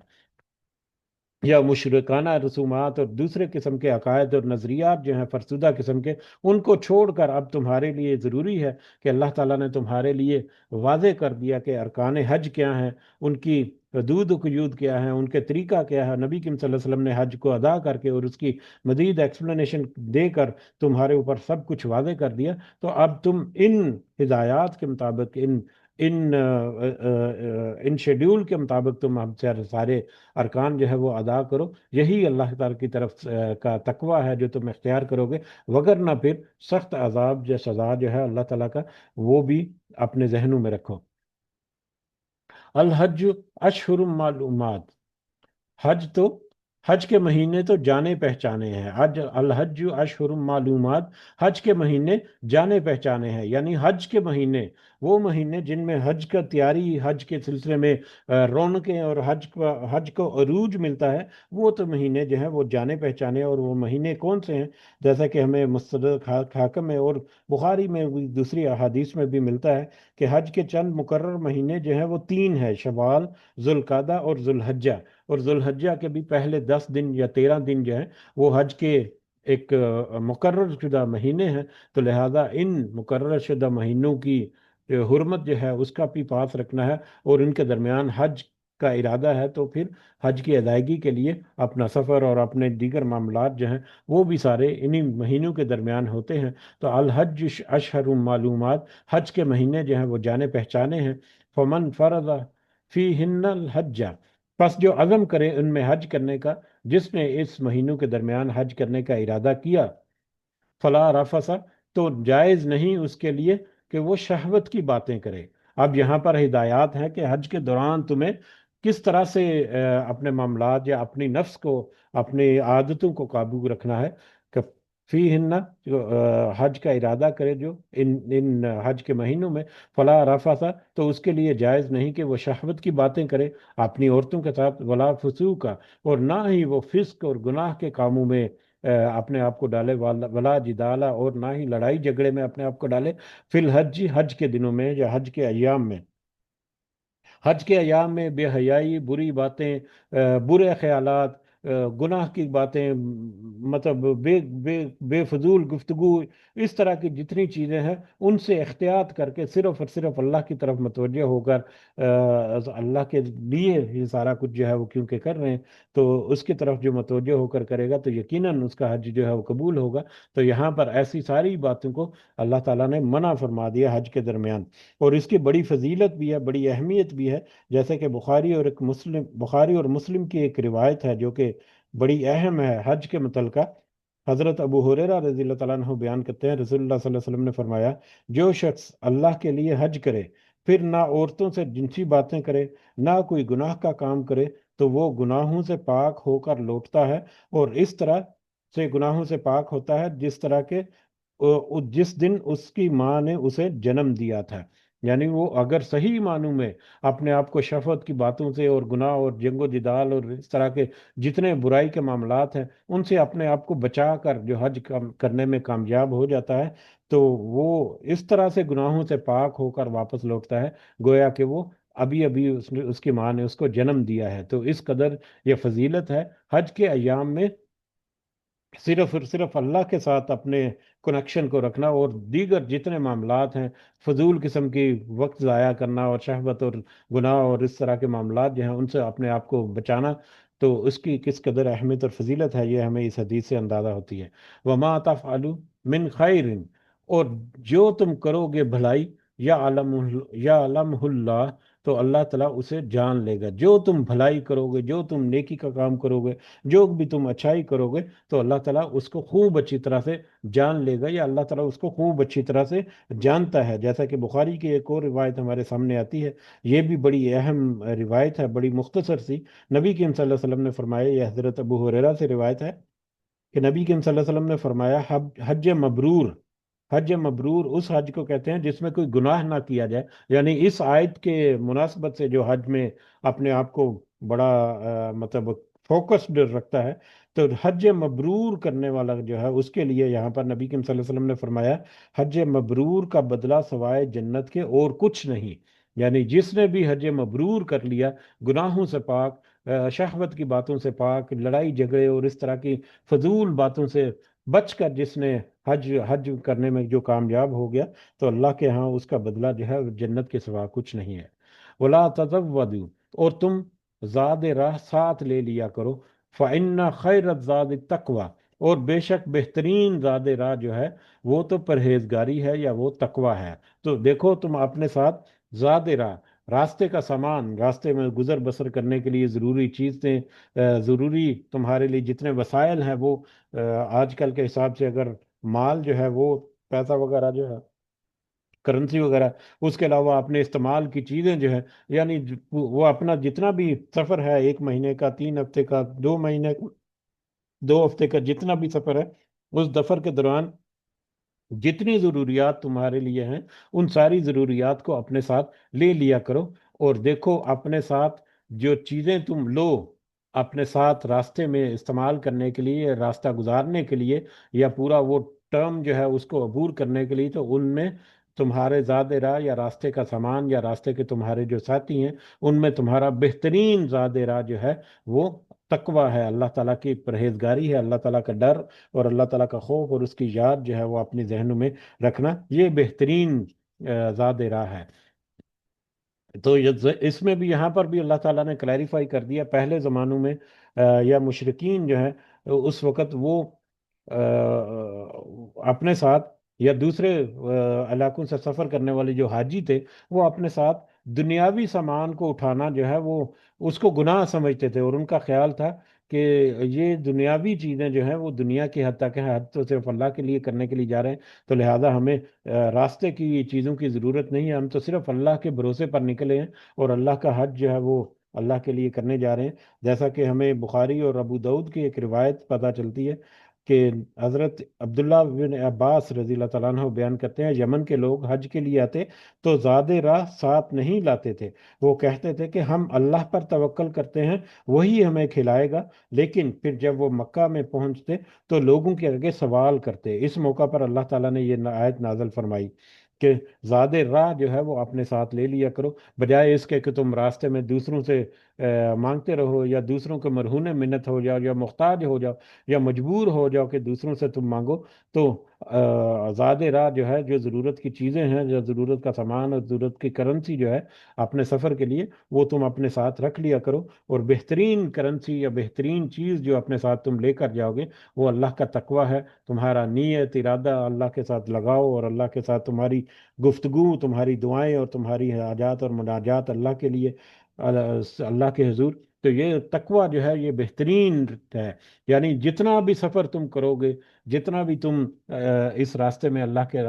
یا مشرکانہ رسومات اور دوسرے قسم کے عقائد اور نظریات جو ہیں فرسودہ قسم کے، ان کو چھوڑ کر اب تمہارے لیے ضروری ہے کہ اللہ تعالیٰ نے تمہارے لیے واضح کر دیا کہ ارکان حج کیا ہیں، ان کی حدود و قیود کیا ہیں، ان کے طریقہ کیا ہے. نبی کریم صلی اللہ علیہ وسلم نے حج کو ادا کر کے اور اس کی مزید ایکسپلینیشن دے کر تمہارے اوپر سب کچھ واضح کر دیا. تو اب تم ان ہدایات کے مطابق ان شیڈیول کے مطابق تم ہم سے سارے ارکان جو ہے وہ ادا کرو. یہی اللہ تعالیٰ کی طرف کا تقوی ہے جو تم اختیار کرو گے. وگرنہ پھر سخت عذاب یا سزا جو ہے اللہ تعالیٰ کا وہ بھی اپنے ذہنوں میں رکھو. الحج اشہر معلومات، حج تو حج کے مہینے تو جانے پہچانے ہیں، حج الحج اشہر معلومات، حج کے مہینے جانے پہچانے ہیں، یعنی حج کے مہینے وہ مہینے جن میں حج کا تیاری، حج کے سلسلے میں رونقیں اور حج کو عروج ملتا ہے، وہ تو مہینے جو ہیں وہ جانے پہچانے۔ اور وہ مہینے کون سے ہیں؟ جیسا کہ ہمیں مستدرک حاکم میں اور بخاری میں بھی، دوسری احادیث میں بھی ملتا ہے کہ حج کے چند مقرر مہینے جو ہیں وہ تین ہیں: شوال، ذوالقعدہ اور ذوالحجہ۔ اور ذوالحجہ کے بھی پہلے 10 دن یا 13 دن جو ہیں وہ حج کے ایک مقرر شدہ مہینے ہیں۔ تو لہذا ان مقرر شدہ مہینوں کی حرمت جو ہے اس کا بھی پاس رکھنا ہے، اور ان کے درمیان حج کا ارادہ ہے تو پھر حج کی ادائیگی کے لیے اپنا سفر اور اپنے دیگر معاملات جو ہیں وہ بھی سارے انہی مہینوں کے درمیان ہوتے ہیں۔ تو الحج اشہر معلومات، حج کے مہینے جو ہیں وہ جانے پہچانے ہیں۔ فمن فرض فیہن الحج، پس جو عزم کرے ان میں حج کرنے کا، جس نے اس مہینوں کے درمیان حج کرنے کا ارادہ کیا، فلا رفث، تو جائز نہیں اس کے لیے کہ وہ شہوت کی باتیں کرے۔ اب یہاں پر ہدایات ہیں کہ حج کے دوران تمہیں کس طرح سے اپنے معاملات یا اپنی نفس کو، اپنی عادتوں کو قابو رکھنا ہے۔ کہ فی ہن، جو حج کا ارادہ کرے جو ان حج کے مہینوں میں، فلا رفث، تو اس کے لیے جائز نہیں کہ وہ شہوت کی باتیں کرے اپنی عورتوں کے ساتھ، ولا فسوق، اور نہ ہی وہ فسق اور گناہ کے کاموں میں اپنے آپ کو ڈالے، ولا جدالہ، اور نہ ہی لڑائی جھگڑے میں اپنے آپ کو ڈالے، فی الحج، حج کے دنوں میں یا حج کے ایام میں۔ حج کے ایام میں بے حیائی، بری باتیں، برے خیالات، گناہ کی باتیں، مطلب بے فضول گفتگو، اس طرح کی جتنی چیزیں ہیں ان سے احتیاط کر کے صرف اور صرف اللہ کی طرف متوجہ ہو کر، اللہ کے لیے یہ سارا کچھ جو ہے وہ کیونکہ کر رہے ہیں، تو اس کی طرف جو متوجہ ہو کر کرے گا تو یقیناً اس کا حج جو ہے وہ قبول ہوگا۔ تو یہاں پر ایسی ساری باتوں کو اللہ تعالیٰ نے منع فرما دیا حج کے درمیان۔ اور اس کی بڑی فضیلت بھی ہے، بڑی اہمیت بھی ہے، جیسے کہ بخاری اور مسلم کی ایک روایت ہے جو کہ بڑی اہم ہے حج کے متعلقہ۔ حضرت ابو ہریرہ رضی اللہ تعالیٰ عنہ بیان کرتے ہیں، رسول اللہ صلی اللہ علیہ وسلم نے فرمایا: جو شخص اللہ کے لیے حج کرے، پھر نہ عورتوں سے جنسی باتیں کرے، نہ کوئی گناہ کا کام کرے، تو وہ گناہوں سے پاک ہو کر لوٹتا ہے، اور اس طرح سے گناہوں سے پاک ہوتا ہے جس طرح کے جس دن اس کی ماں نے اسے جنم دیا تھا۔ یعنی وہ اگر صحیح معنوں میں اپنے آپ کو شہوت کی باتوں سے اور گناہ اور جنگ و جدال اور اس طرح کے جتنے برائی کے معاملات ہیں ان سے اپنے آپ کو بچا کر جو حج کرنے میں کامیاب ہو جاتا ہے، تو وہ اس طرح سے گناہوں سے پاک ہو کر واپس لوٹتا ہے گویا کہ وہ ابھی ابھی اس کی ماں نے اس کو جنم دیا ہے۔ تو اس قدر یہ فضیلت ہے حج کے ایام میں صرف اور صرف اللہ کے ساتھ اپنے کنیکشن کو رکھنا، اور دیگر جتنے معاملات ہیں فضول قسم کی وقت ضائع کرنا اور شہوت اور گناہ اور اس طرح کے معاملات جو ہیں ان سے اپنے آپ کو بچانا، تو اس کی کس قدر اہمیت اور فضیلت ہے یہ ہمیں اس حدیث سے اندازہ ہوتی ہے۔ وما تفعلوا من خیر، اور جو تم کرو گے بھلائی، یا علم اللہ، تو اللہ تعالیٰ اسے جان لے گا۔ جو تم بھلائی کرو گے، جو تم نیکی کا کام کرو گے، جو بھی تم اچھائی کرو گے، تو اللہ تعالیٰ اس کو خوب اچھی طرح سے جان لے گا، یا اللہ تعالیٰ اس کو خوب اچھی طرح سے جانتا ہے۔ جیسا کہ بخاری کی ایک اور روایت ہمارے سامنے آتی ہے، یہ بھی بڑی اہم روایت ہے، بڑی مختصر سی۔ نبی کریم صلی اللہ علیہ وسلم نے فرمایا، یہ حضرت ابو ہریرہ سے روایت ہے کہ نبی کریم صلی اللہ علیہ وسلم نے فرمایا: حج مبرور، حج مبرور اس حج کو کہتے ہیں جس میں کوئی گناہ نہ کیا جائے۔ یعنی اس آیت کے مناسبت سے جو حج میں اپنے آپ کو بڑا مطلب فوکسڈ رکھتا ہے، تو حج مبرور کرنے والا جو ہے اس کے لیے یہاں پر نبی کریم صلی اللہ علیہ وسلم نے فرمایا: حج مبرور کا بدلہ سوائے جنت کے اور کچھ نہیں۔ یعنی جس نے بھی حج مبرور کر لیا، گناہوں سے پاک، شہوت کی باتوں سے پاک، لڑائی جھگڑے اور اس طرح کی فضول باتوں سے بچ کر جس نے حج کرنے میں جو کامیاب ہو گیا، تو اللہ کے ہاں اس کا بدلہ جو ہے جنت کے سوا کچھ نہیں ہے۔ ولا تزودوا، اور تم زاد راہ ساتھ لے لیا کرو، فإن خیر الزاد التقوی، اور بے شک بہترین زاد راہ جو ہے وہ تو پرہیزگاری ہے یا وہ تقوی ہے۔ تو دیکھو تم اپنے ساتھ زاد راہ، راستے کا سامان، راستے میں گزر بسر کرنے کے لیے ضروری چیزیں، ضروری تمہارے لیے جتنے وسائل ہیں وہ، آج کل کے حساب سے اگر مال جو ہے وہ پیسہ وغیرہ جو ہے کرنسی وغیرہ، اس کے علاوہ اپنے استعمال کی چیزیں جو ہے، یعنی وہ اپنا جتنا بھی سفر ہے، 1 مہینے کا، 3 ہفتے کا، 2 مہینے کا، 2 ہفتے کا، جتنا بھی سفر ہے، اس سفر کے دوران جتنی ضروریات تمہارے لیے ہیں ان ساری ضروریات کو اپنے ساتھ لے لیا کرو۔ اور دیکھو اپنے ساتھ جو چیزیں تم لو اپنے ساتھ راستے میں استعمال کرنے کے لیے، راستہ گزارنے کے لیے، یا پورا وہ ٹرم جو ہے اس کو عبور کرنے کے لیے، تو ان میں تمہارے زاد راہ یا راستے کا سامان یا راستے کے تمہارے جو ساتھی ہیں، ان میں تمہارا بہترین زاد راہ جو ہے وہ تقوی ہے، اللہ تعالیٰ کی پرہیزگاری ہے، اللہ تعالیٰ کا ڈر اور اللہ تعالیٰ کا خوف اور اس کی یاد جو ہے وہ اپنی ذہنوں میں رکھنا، یہ بہترین زاد راہ ہے۔ تو اس میں بھی، یہاں پر بھی اللہ تعالیٰ نے کلیریفائی کر دیا، پہلے زمانوں میں یا مشرقین جو ہے اس وقت وہ اپنے ساتھ یا دوسرے علاقوں سے سفر کرنے والے جو حاجی تھے، وہ اپنے ساتھ دنیاوی سامان کو اٹھانا جو ہے وہ اس کو گناہ سمجھتے تھے، اور ان کا خیال تھا کہ یہ دنیاوی چیزیں جو ہیں وہ دنیا کی حد تک ہیں، حد تو صرف اللہ کے لیے کرنے کے لیے جا رہے ہیں، تو لہٰذا ہمیں راستے کی چیزوں کی ضرورت نہیں ہے، ہم تو صرف اللہ کے بھروسے پر نکلے ہیں، اور اللہ کا حج جو ہے وہ اللہ کے لیے کرنے جا رہے ہیں۔ جیسا کہ ہمیں بخاری اور ابو داؤد کی ایک روایت پتہ چلتی ہے کہ حضرت عبداللہ بن عباس رضی اللہ تعالیٰ عنہ بیان کرتے ہیں، یمن کے لوگ حج کے لیے آتے تو زاد راہ ساتھ نہیں لاتے تھے، وہ کہتے تھے کہ ہم اللہ پر توکل کرتے ہیں، وہی ہمیں کھلائے گا، لیکن پھر جب وہ مکہ میں پہنچتے تو لوگوں کے آگے سوال کرتے۔ اس موقع پر اللہ تعالیٰ نے یہ آیت نازل فرمائی کہ زاد راہ جو ہے وہ اپنے ساتھ لے لیا کرو، بجائے اس کے کہ تم راستے میں دوسروں سے مانگتے رہو، یا دوسروں کے مرہون منت ہو جاؤ، یا محتاج ہو جاؤ، یا مجبور ہو جاؤ کہ دوسروں سے تم مانگو۔ تو زاد راہ جو ہے، جو ضرورت کی چیزیں ہیں، جو ضرورت کا سامان اور ضرورت کی کرنسی جو ہے اپنے سفر کے لیے، وہ تم اپنے ساتھ رکھ لیا کرو، اور بہترین کرنسی یا بہترین چیز جو اپنے ساتھ تم لے کر جاؤ گے وہ اللہ کا تقوی ہے، تمہارا نیت ارادہ اللہ کے ساتھ لگاؤ، اور اللہ کے ساتھ تمہاری گفتگو، تمہاری دعائیں اور تمہاری حاجات اور مناجات اللہ کے لیے، اللہ کے حضور۔ تو یہ تقوی جو ہے یہ بہترین ہے، یعنی جتنا بھی سفر تم کرو گے، جتنا بھی تم اس راستے میں اللہ کے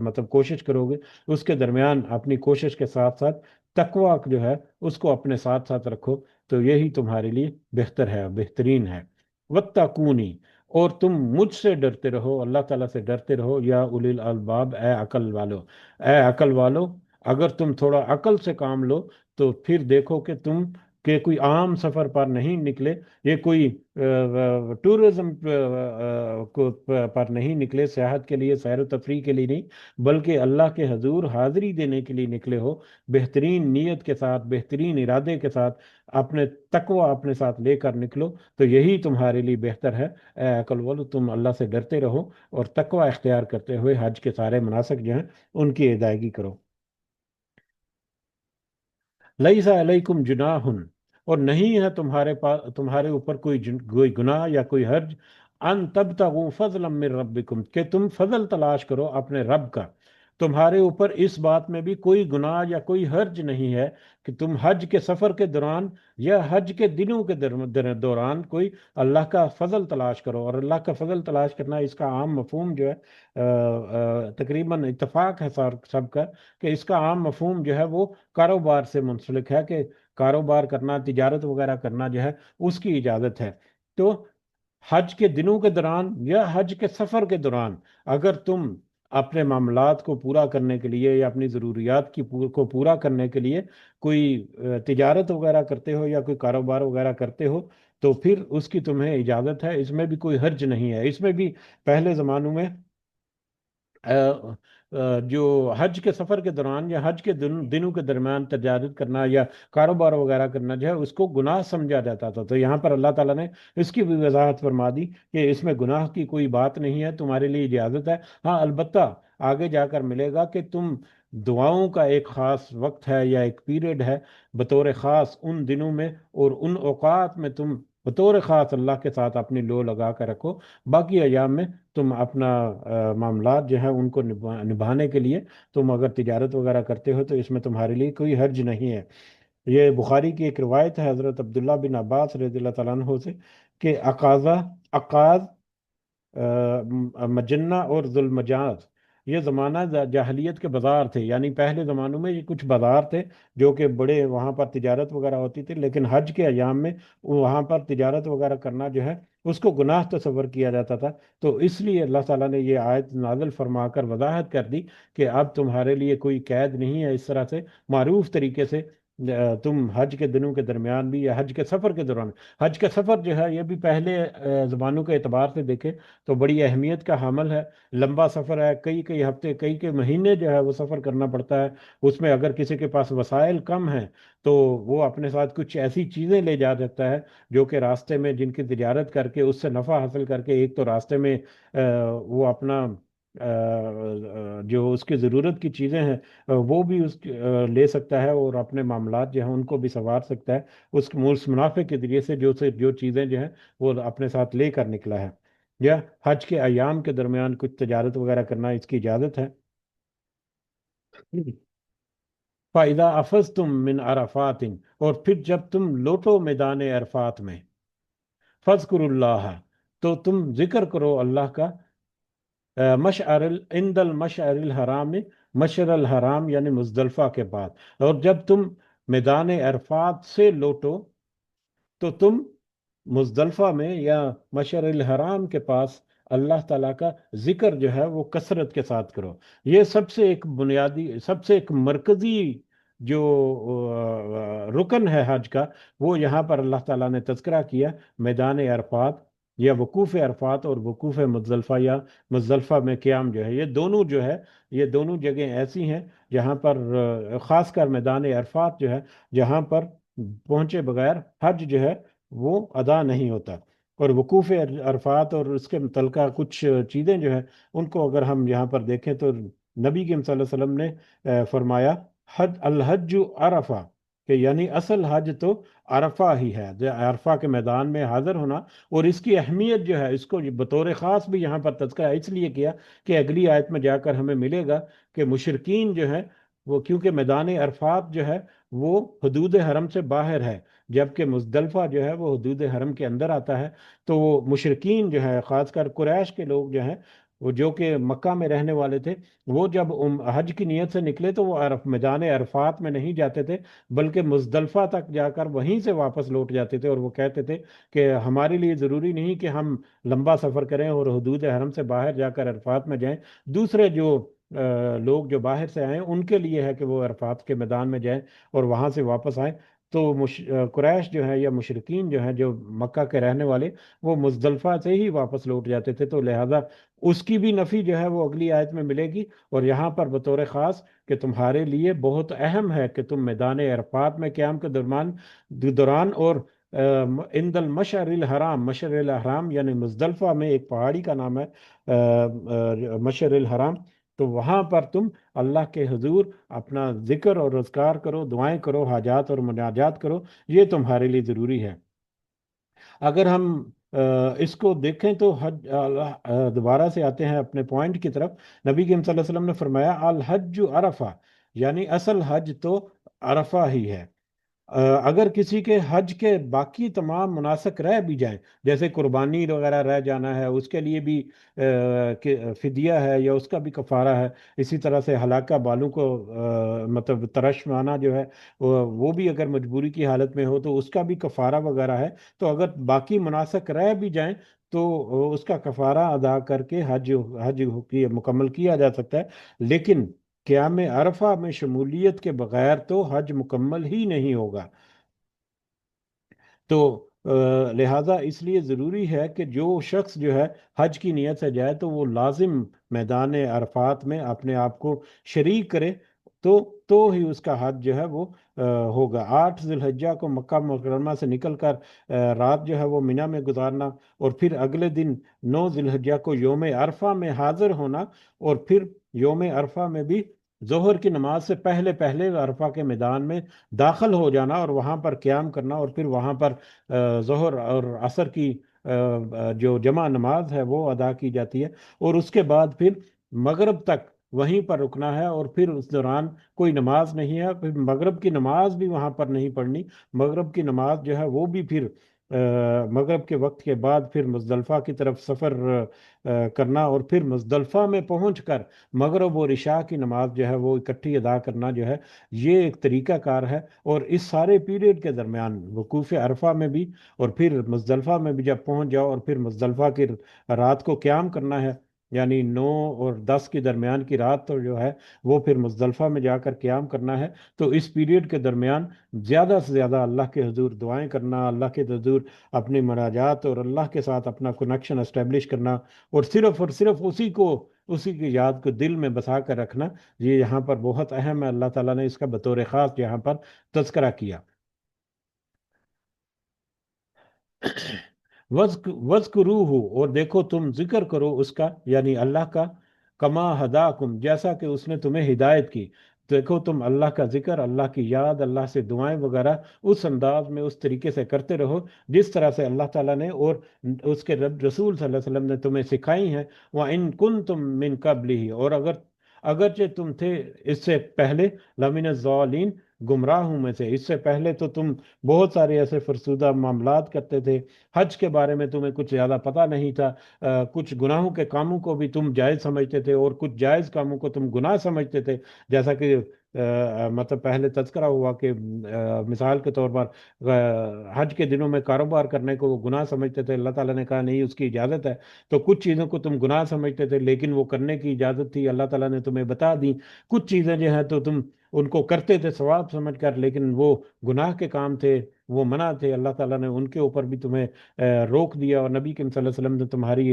مطلب کوشش کرو گے، اس کے درمیان اپنی کوشش کے ساتھ ساتھ تقوی جو ہے اس کو اپنے ساتھ ساتھ رکھو، تو یہی تمہارے لیے بہتر ہے، بہترین ہے۔ وَاتَّقُونِی، اور تم مجھ سے ڈرتے رہو، اللہ تعالیٰ سے ڈرتے رہو، یا اولی الالباب، اے عقل والو، اے عقل والو، اگر تم تھوڑا عقل سے کام لو تو پھر دیکھو کہ تم کہ کوئی عام سفر پر نہیں نکلے، یہ کوئی ٹورزم پر نہیں نکلے، سیاحت کے لیے، سیر و تفریح کے لیے نہیں، بلکہ اللہ کے حضور حاضری دینے کے لیے نکلے ہو، بہترین نیت کے ساتھ، بہترین ارادے کے ساتھ، اپنے تقوی اپنے ساتھ لے کر نکلو، تو یہی تمہارے لیے بہتر ہے۔ اے عقل والو، تم اللہ سے ڈرتے رہو اور تقوی اختیار کرتے ہوئے حج کے سارے مناسک جو ہیں ان کی ادائیگی کرو۔ لیسا علیکم جناح، اور نہیں ہے تمہارے پاس، تمہارے اوپر کوئی گناہ یا کوئی حرج، ان تبتغوا فضلا من ربکم، کہ تم فضل تلاش کرو اپنے رب کا، تمہارے اوپر اس بات میں بھی کوئی گناہ یا کوئی حرج نہیں ہے کہ تم حج کے سفر کے دوران یا حج کے دنوں کے دوران کوئی اللہ کا فضل تلاش کرو۔ اور اللہ کا فضل تلاش کرنا، اس کا عام مفہوم جو ہے تقریباً اتفاق ہے سب کا، کہ اس کا عام مفہوم جو ہے وہ کاروبار سے منسلک ہے، کہ کاروبار کرنا، تجارت وغیرہ کرنا جو ہے اس کی اجازت ہے۔ تو حج کے دنوں کے دوران یا حج کے سفر کے دوران اگر تم اپنے معاملات کو پورا کرنے کے لیے یا اپنی ضروریات کو پورا کرنے کے لیے کوئی تجارت وغیرہ کرتے ہو یا کوئی کاروبار وغیرہ کرتے ہو، تو پھر اس کی تمہیں اجازت ہے، اس میں بھی کوئی حرج نہیں ہے۔ اس میں بھی پہلے زمانوں میں جو حج کے سفر کے دوران یا حج کے دنوں کے درمیان تجارت کرنا یا کاروبار وغیرہ کرنا جو ہے اس کو گناہ سمجھا جاتا تھا، تو یہاں پر اللہ تعالیٰ نے اس کی بھی وضاحت فرما دی کہ اس میں گناہ کی کوئی بات نہیں ہے، تمہارے لیے اجازت ہے۔ ہاں البتہ آگے جا کر ملے گا کہ تم دعاؤں کا ایک خاص وقت ہے یا ایک پیریڈ ہے، بطور خاص ان دنوں میں اور ان اوقات میں تم بطور خاص اللہ کے ساتھ اپنی لو لگا کر رکھو، باقی ایام میں تم اپنا معاملات جو ہیں ان کو نبھانے کے لیے تم اگر تجارت وغیرہ کرتے ہو تو اس میں تمہارے لیے کوئی حرج نہیں ہے۔ یہ بخاری کی ایک روایت ہے حضرت عبداللہ بن عباس رضی اللہ تعالیٰ عنہ سے کہ عقاذ، مجنہ اور ذوالمجاز، یہ زمانہ جاہلیت کے بازار تھے، یعنی پہلے زمانوں میں یہ کچھ بازار تھے جو کہ بڑے وہاں پر تجارت وغیرہ ہوتی تھی، لیکن حج کے ایام میں وہاں پر تجارت وغیرہ کرنا جو ہے اس کو گناہ تصور کیا جاتا تھا۔ تو اس لیے اللہ تعالیٰ نے یہ آیت نازل فرما کر وضاحت کر دی کہ اب تمہارے لیے کوئی قید نہیں ہے، اس طرح سے معروف طریقے سے تم حج کے دنوں کے درمیان بھی یا حج کے سفر کے دوران، حج کا سفر جو ہے یہ بھی پہلے زبانوں کے اعتبار سے دیکھیں تو بڑی اہمیت کا حامل ہے۔ لمبا سفر ہے، کئی کئی ہفتے کئی کئی مہینے جو ہے وہ سفر کرنا پڑتا ہے۔ اس میں اگر کسی کے پاس وسائل کم ہیں تو وہ اپنے ساتھ کچھ ایسی چیزیں لے جا سکتا ہے جو کہ راستے میں جن کی تجارت کر کے اس سے نفع حاصل کر کے، ایک تو راستے میں وہ اپنا جو اس کی ضرورت کی چیزیں ہیں وہ بھی لے سکتا ہے، اور اپنے معاملات جو ہیں ان کو بھی سنوار سکتا ہے اس منافع کے ذریعے سے جو چیزیں جو ہیں وہ اپنے ساتھ لے کر نکلا ہے۔ یا حج کے ایام کے درمیان کچھ تجارت وغیرہ کرنا اس کی اجازت ہے۔ فَإِذَا أَفَضْتُم مِّنْ عَرَفَاتٍ، اور پھر جب تم لوٹو میدان عرفات میں، فَاذْكُرُوا اللَّهَ، تو تم ذکر کرو اللہ کا، عند المشعر الحرام، مشعر الحرام یعنی مزدلفہ کے بعد، اور جب تم میدان عرفات سے لوٹو تو تم مزدلفہ میں یا مشعر الحرام کے پاس اللہ تعالیٰ کا ذکر جو ہے وہ کثرت کے ساتھ کرو۔ یہ سب سے ایک بنیادی، سب سے ایک مرکزی جو رکن ہے حج کا، وہ یہاں پر اللہ تعالیٰ نے تذکرہ کیا، میدان عرفات یا وقوف عرفات اور وقوف مزدلفہ یا مزدلفہ میں قیام جو ہے، یہ دونوں جو ہے یہ دونوں جگہیں ایسی ہیں جہاں پر خاص کر میدان عرفات جو ہے جہاں پر پہنچے بغیر حج جو ہے وہ ادا نہیں ہوتا۔ اور وقوف عرفات اور اس کے متعلقہ کچھ چیزیں جو ہیں ان کو اگر ہم یہاں پر دیکھیں تو نبی کریم صلی اللہ علیہ وسلم نے فرمایا حج الحج عرفہ، کہ یعنی اصل حج تو عرفہ ہی ہے، عرفہ کے میدان میں حاضر ہونا۔ اور اس کی اہمیت جو ہے اس کو بطور خاص بھی یہاں پر تذکرہ اس لیے کیا کہ اگلی آیت میں جا کر ہمیں ملے گا کہ مشرکین جو ہے وہ، کیونکہ میدان عرفات جو ہے وہ حدود حرم سے باہر ہے جبکہ مزدلفہ جو ہے وہ حدود حرم کے اندر آتا ہے، تو وہ مشرکین جو ہے خاص کر قریش کے لوگ جو ہیں وہ جو کہ مکہ میں رہنے والے تھے، وہ جب حج کی نیت سے نکلے تو وہ میدان عرفات میں نہیں جاتے تھے بلکہ مزدلفہ تک جا کر وہیں سے واپس لوٹ جاتے تھے، اور وہ کہتے تھے کہ ہمارے لیے ضروری نہیں کہ ہم لمبا سفر کریں اور حدود حرم سے باہر جا کر عرفات میں جائیں، دوسرے جو لوگ جو باہر سے آئیں ان کے لیے ہے کہ وہ عرفات کے میدان میں جائیں اور وہاں سے واپس آئیں۔ تو قریش جو ہے یا مشرکین جو ہیں جو مکہ کے رہنے والے، وہ مزدلفہ سے ہی واپس لوٹ جاتے تھے، تو لہذا اس کی بھی نفی جو ہے وہ اگلی آیت میں ملے گی۔ اور یہاں پر بطور خاص کہ تمہارے لیے بہت اہم ہے کہ تم میدان عرفات میں قیام کے دوران اور عند المشعر الحرام، مشعر الحرام یعنی مزدلفہ میں ایک پہاڑی کا نام ہے مشعر الحرام، تو وہاں پر تم اللہ کے حضور اپنا ذکر اور اذکار کرو، دعائیں کرو، حاجات اور مناجات کرو، یہ تمہارے لیے ضروری ہے۔ اگر ہم اس کو دیکھیں تو حج دوبارہ سے آتے ہیں اپنے پوائنٹ کی طرف، نبی کریم صلی اللہ علیہ وسلم نے فرمایا الحج عرفہ، یعنی اصل حج تو عرفہ ہی ہے۔ اگر کسی کے حج کے باقی تمام مناسک رہ بھی جائیں، جیسے قربانی وغیرہ رہ جانا ہے، اس کے لیے بھی فدیہ ہے یا اس کا بھی کفارہ ہے، اسی طرح سے ہلاکہ بالوں کو مطلب ترشمانا جو ہے وہ بھی اگر مجبوری کی حالت میں ہو تو اس کا بھی کفارہ وغیرہ ہے، تو اگر باقی مناسک رہ بھی جائیں تو اس کا کفارہ ادا کر کے حج حج مکمل کیا جا سکتا ہے، لیکن قیام عرفہ میں شمولیت کے بغیر تو حج مکمل ہی نہیں ہوگا۔ تو لہٰذا اس لیے ضروری ہے کہ جو شخص جو ہے حج کی نیت سے جائے تو وہ لازم میدان عرفات میں اپنے آپ کو شریک کرے، تو ہی اس کا حج جو ہے وہ ہوگا۔ 8 ذی الحجہ کو مکہ مکرمہ سے نکل کر رات جو ہے وہ منی میں گزارنا، اور پھر اگلے دن 9 ذی الحجہ کو یوم عرفہ میں حاضر ہونا، اور پھر یوم عرفہ میں بھی ظہر کی نماز سے پہلے پہلے عرفہ کے میدان میں داخل ہو جانا اور وہاں پر قیام کرنا، اور پھر وہاں پر ظہر اور عصر کی جو جمع نماز ہے وہ ادا کی جاتی ہے، اور اس کے بعد پھر مغرب تک وہیں پر رکنا ہے، اور پھر اس دوران کوئی نماز نہیں ہے، پھر مغرب کی نماز بھی وہاں پر نہیں پڑھنی، مغرب کی نماز جو ہے وہ بھی پھر مغرب کے وقت کے بعد پھر مزدلفہ کی طرف سفر کرنا، اور پھر مزدلفہ میں پہنچ کر مغرب اور عشاء کی نماز جو ہے وہ اکٹھی ادا کرنا جو ہے، یہ ایک طریقہ کار ہے۔ اور اس سارے پیریڈ کے درمیان وقوف عرفہ میں بھی اور پھر مزدلفہ میں بھی جب پہنچ جاؤ، اور پھر مزدلفہ کی رات کو قیام کرنا ہے، یعنی 9 اور 10 کے درمیان کی رات تو جو ہے وہ پھر مزدلفہ میں جا کر قیام کرنا ہے۔ تو اس پیریڈ کے درمیان زیادہ سے زیادہ اللہ کے حضور دعائیں کرنا، اللہ کے حضور اپنی مناجات اور اللہ کے ساتھ اپنا کنیکشن اسٹیبلش کرنا، اور صرف اسی کی یاد کو دل میں بسا کر رکھنا، یہ یہاں پر بہت اہم ہے۔ اللہ تعالیٰ نے اس کا بطور خاص یہاں پر تذکرہ کیا۔ وَاذْكُرُوهُ، اور دیکھو تم ذکر کرو اس کا، یعنی اللہ کا، کما ہداکم، جیسا کہ اس نے تمہیں ہدایت کی۔ دیکھو تم اللہ کا ذکر، اللہ کی یاد، اللہ سے دعائیں وغیرہ اس انداز میں، اس طریقے سے کرتے رہو جس طرح سے اللہ تعالیٰ نے اور اس کے رب رسول صلی اللہ علیہ وسلم نے تمہیں سکھائی ہیں۔ وَإِن كُنتُم مِّن قَبْلِهِ، اور اگرچہ تم تھے اس سے پہلے، لَمِنَ الضَّالِينَ، گمراہوں میں سے۔ اس سے پہلے تو تم بہت سارے ایسے فرسودہ معاملات کرتے تھے، حج کے بارے میں تمہیں کچھ زیادہ پتہ نہیں تھا، کچھ گناہوں کے کاموں کو بھی تم جائز سمجھتے تھے اور کچھ جائز کاموں کو تم گناہ سمجھتے تھے، جیسا کہ مطلب پہلے تذکرہ ہوا کہ مثال کے طور پر حج کے دنوں میں کاروبار کرنے کو وہ گناہ سمجھتے تھے، اللہ تعالیٰ نے کہا نہیں، اس کی اجازت ہے۔ تو کچھ چیزوں کو تم گناہ سمجھتے تھے لیکن وہ کرنے کی اجازت تھی، اللہ تعالیٰ نے تمہیں بتا دی۔ کچھ چیزیں جو ہیں تو تم ان کو کرتے تھے ثواب سمجھ کر، لیکن وہ گناہ کے کام تھے، وہ منع تھے، اللہ تعالیٰ نے ان کے اوپر بھی تمہیں روک دیا، اور نبی کریم صلی اللہ علیہ وسلم نے تمہاری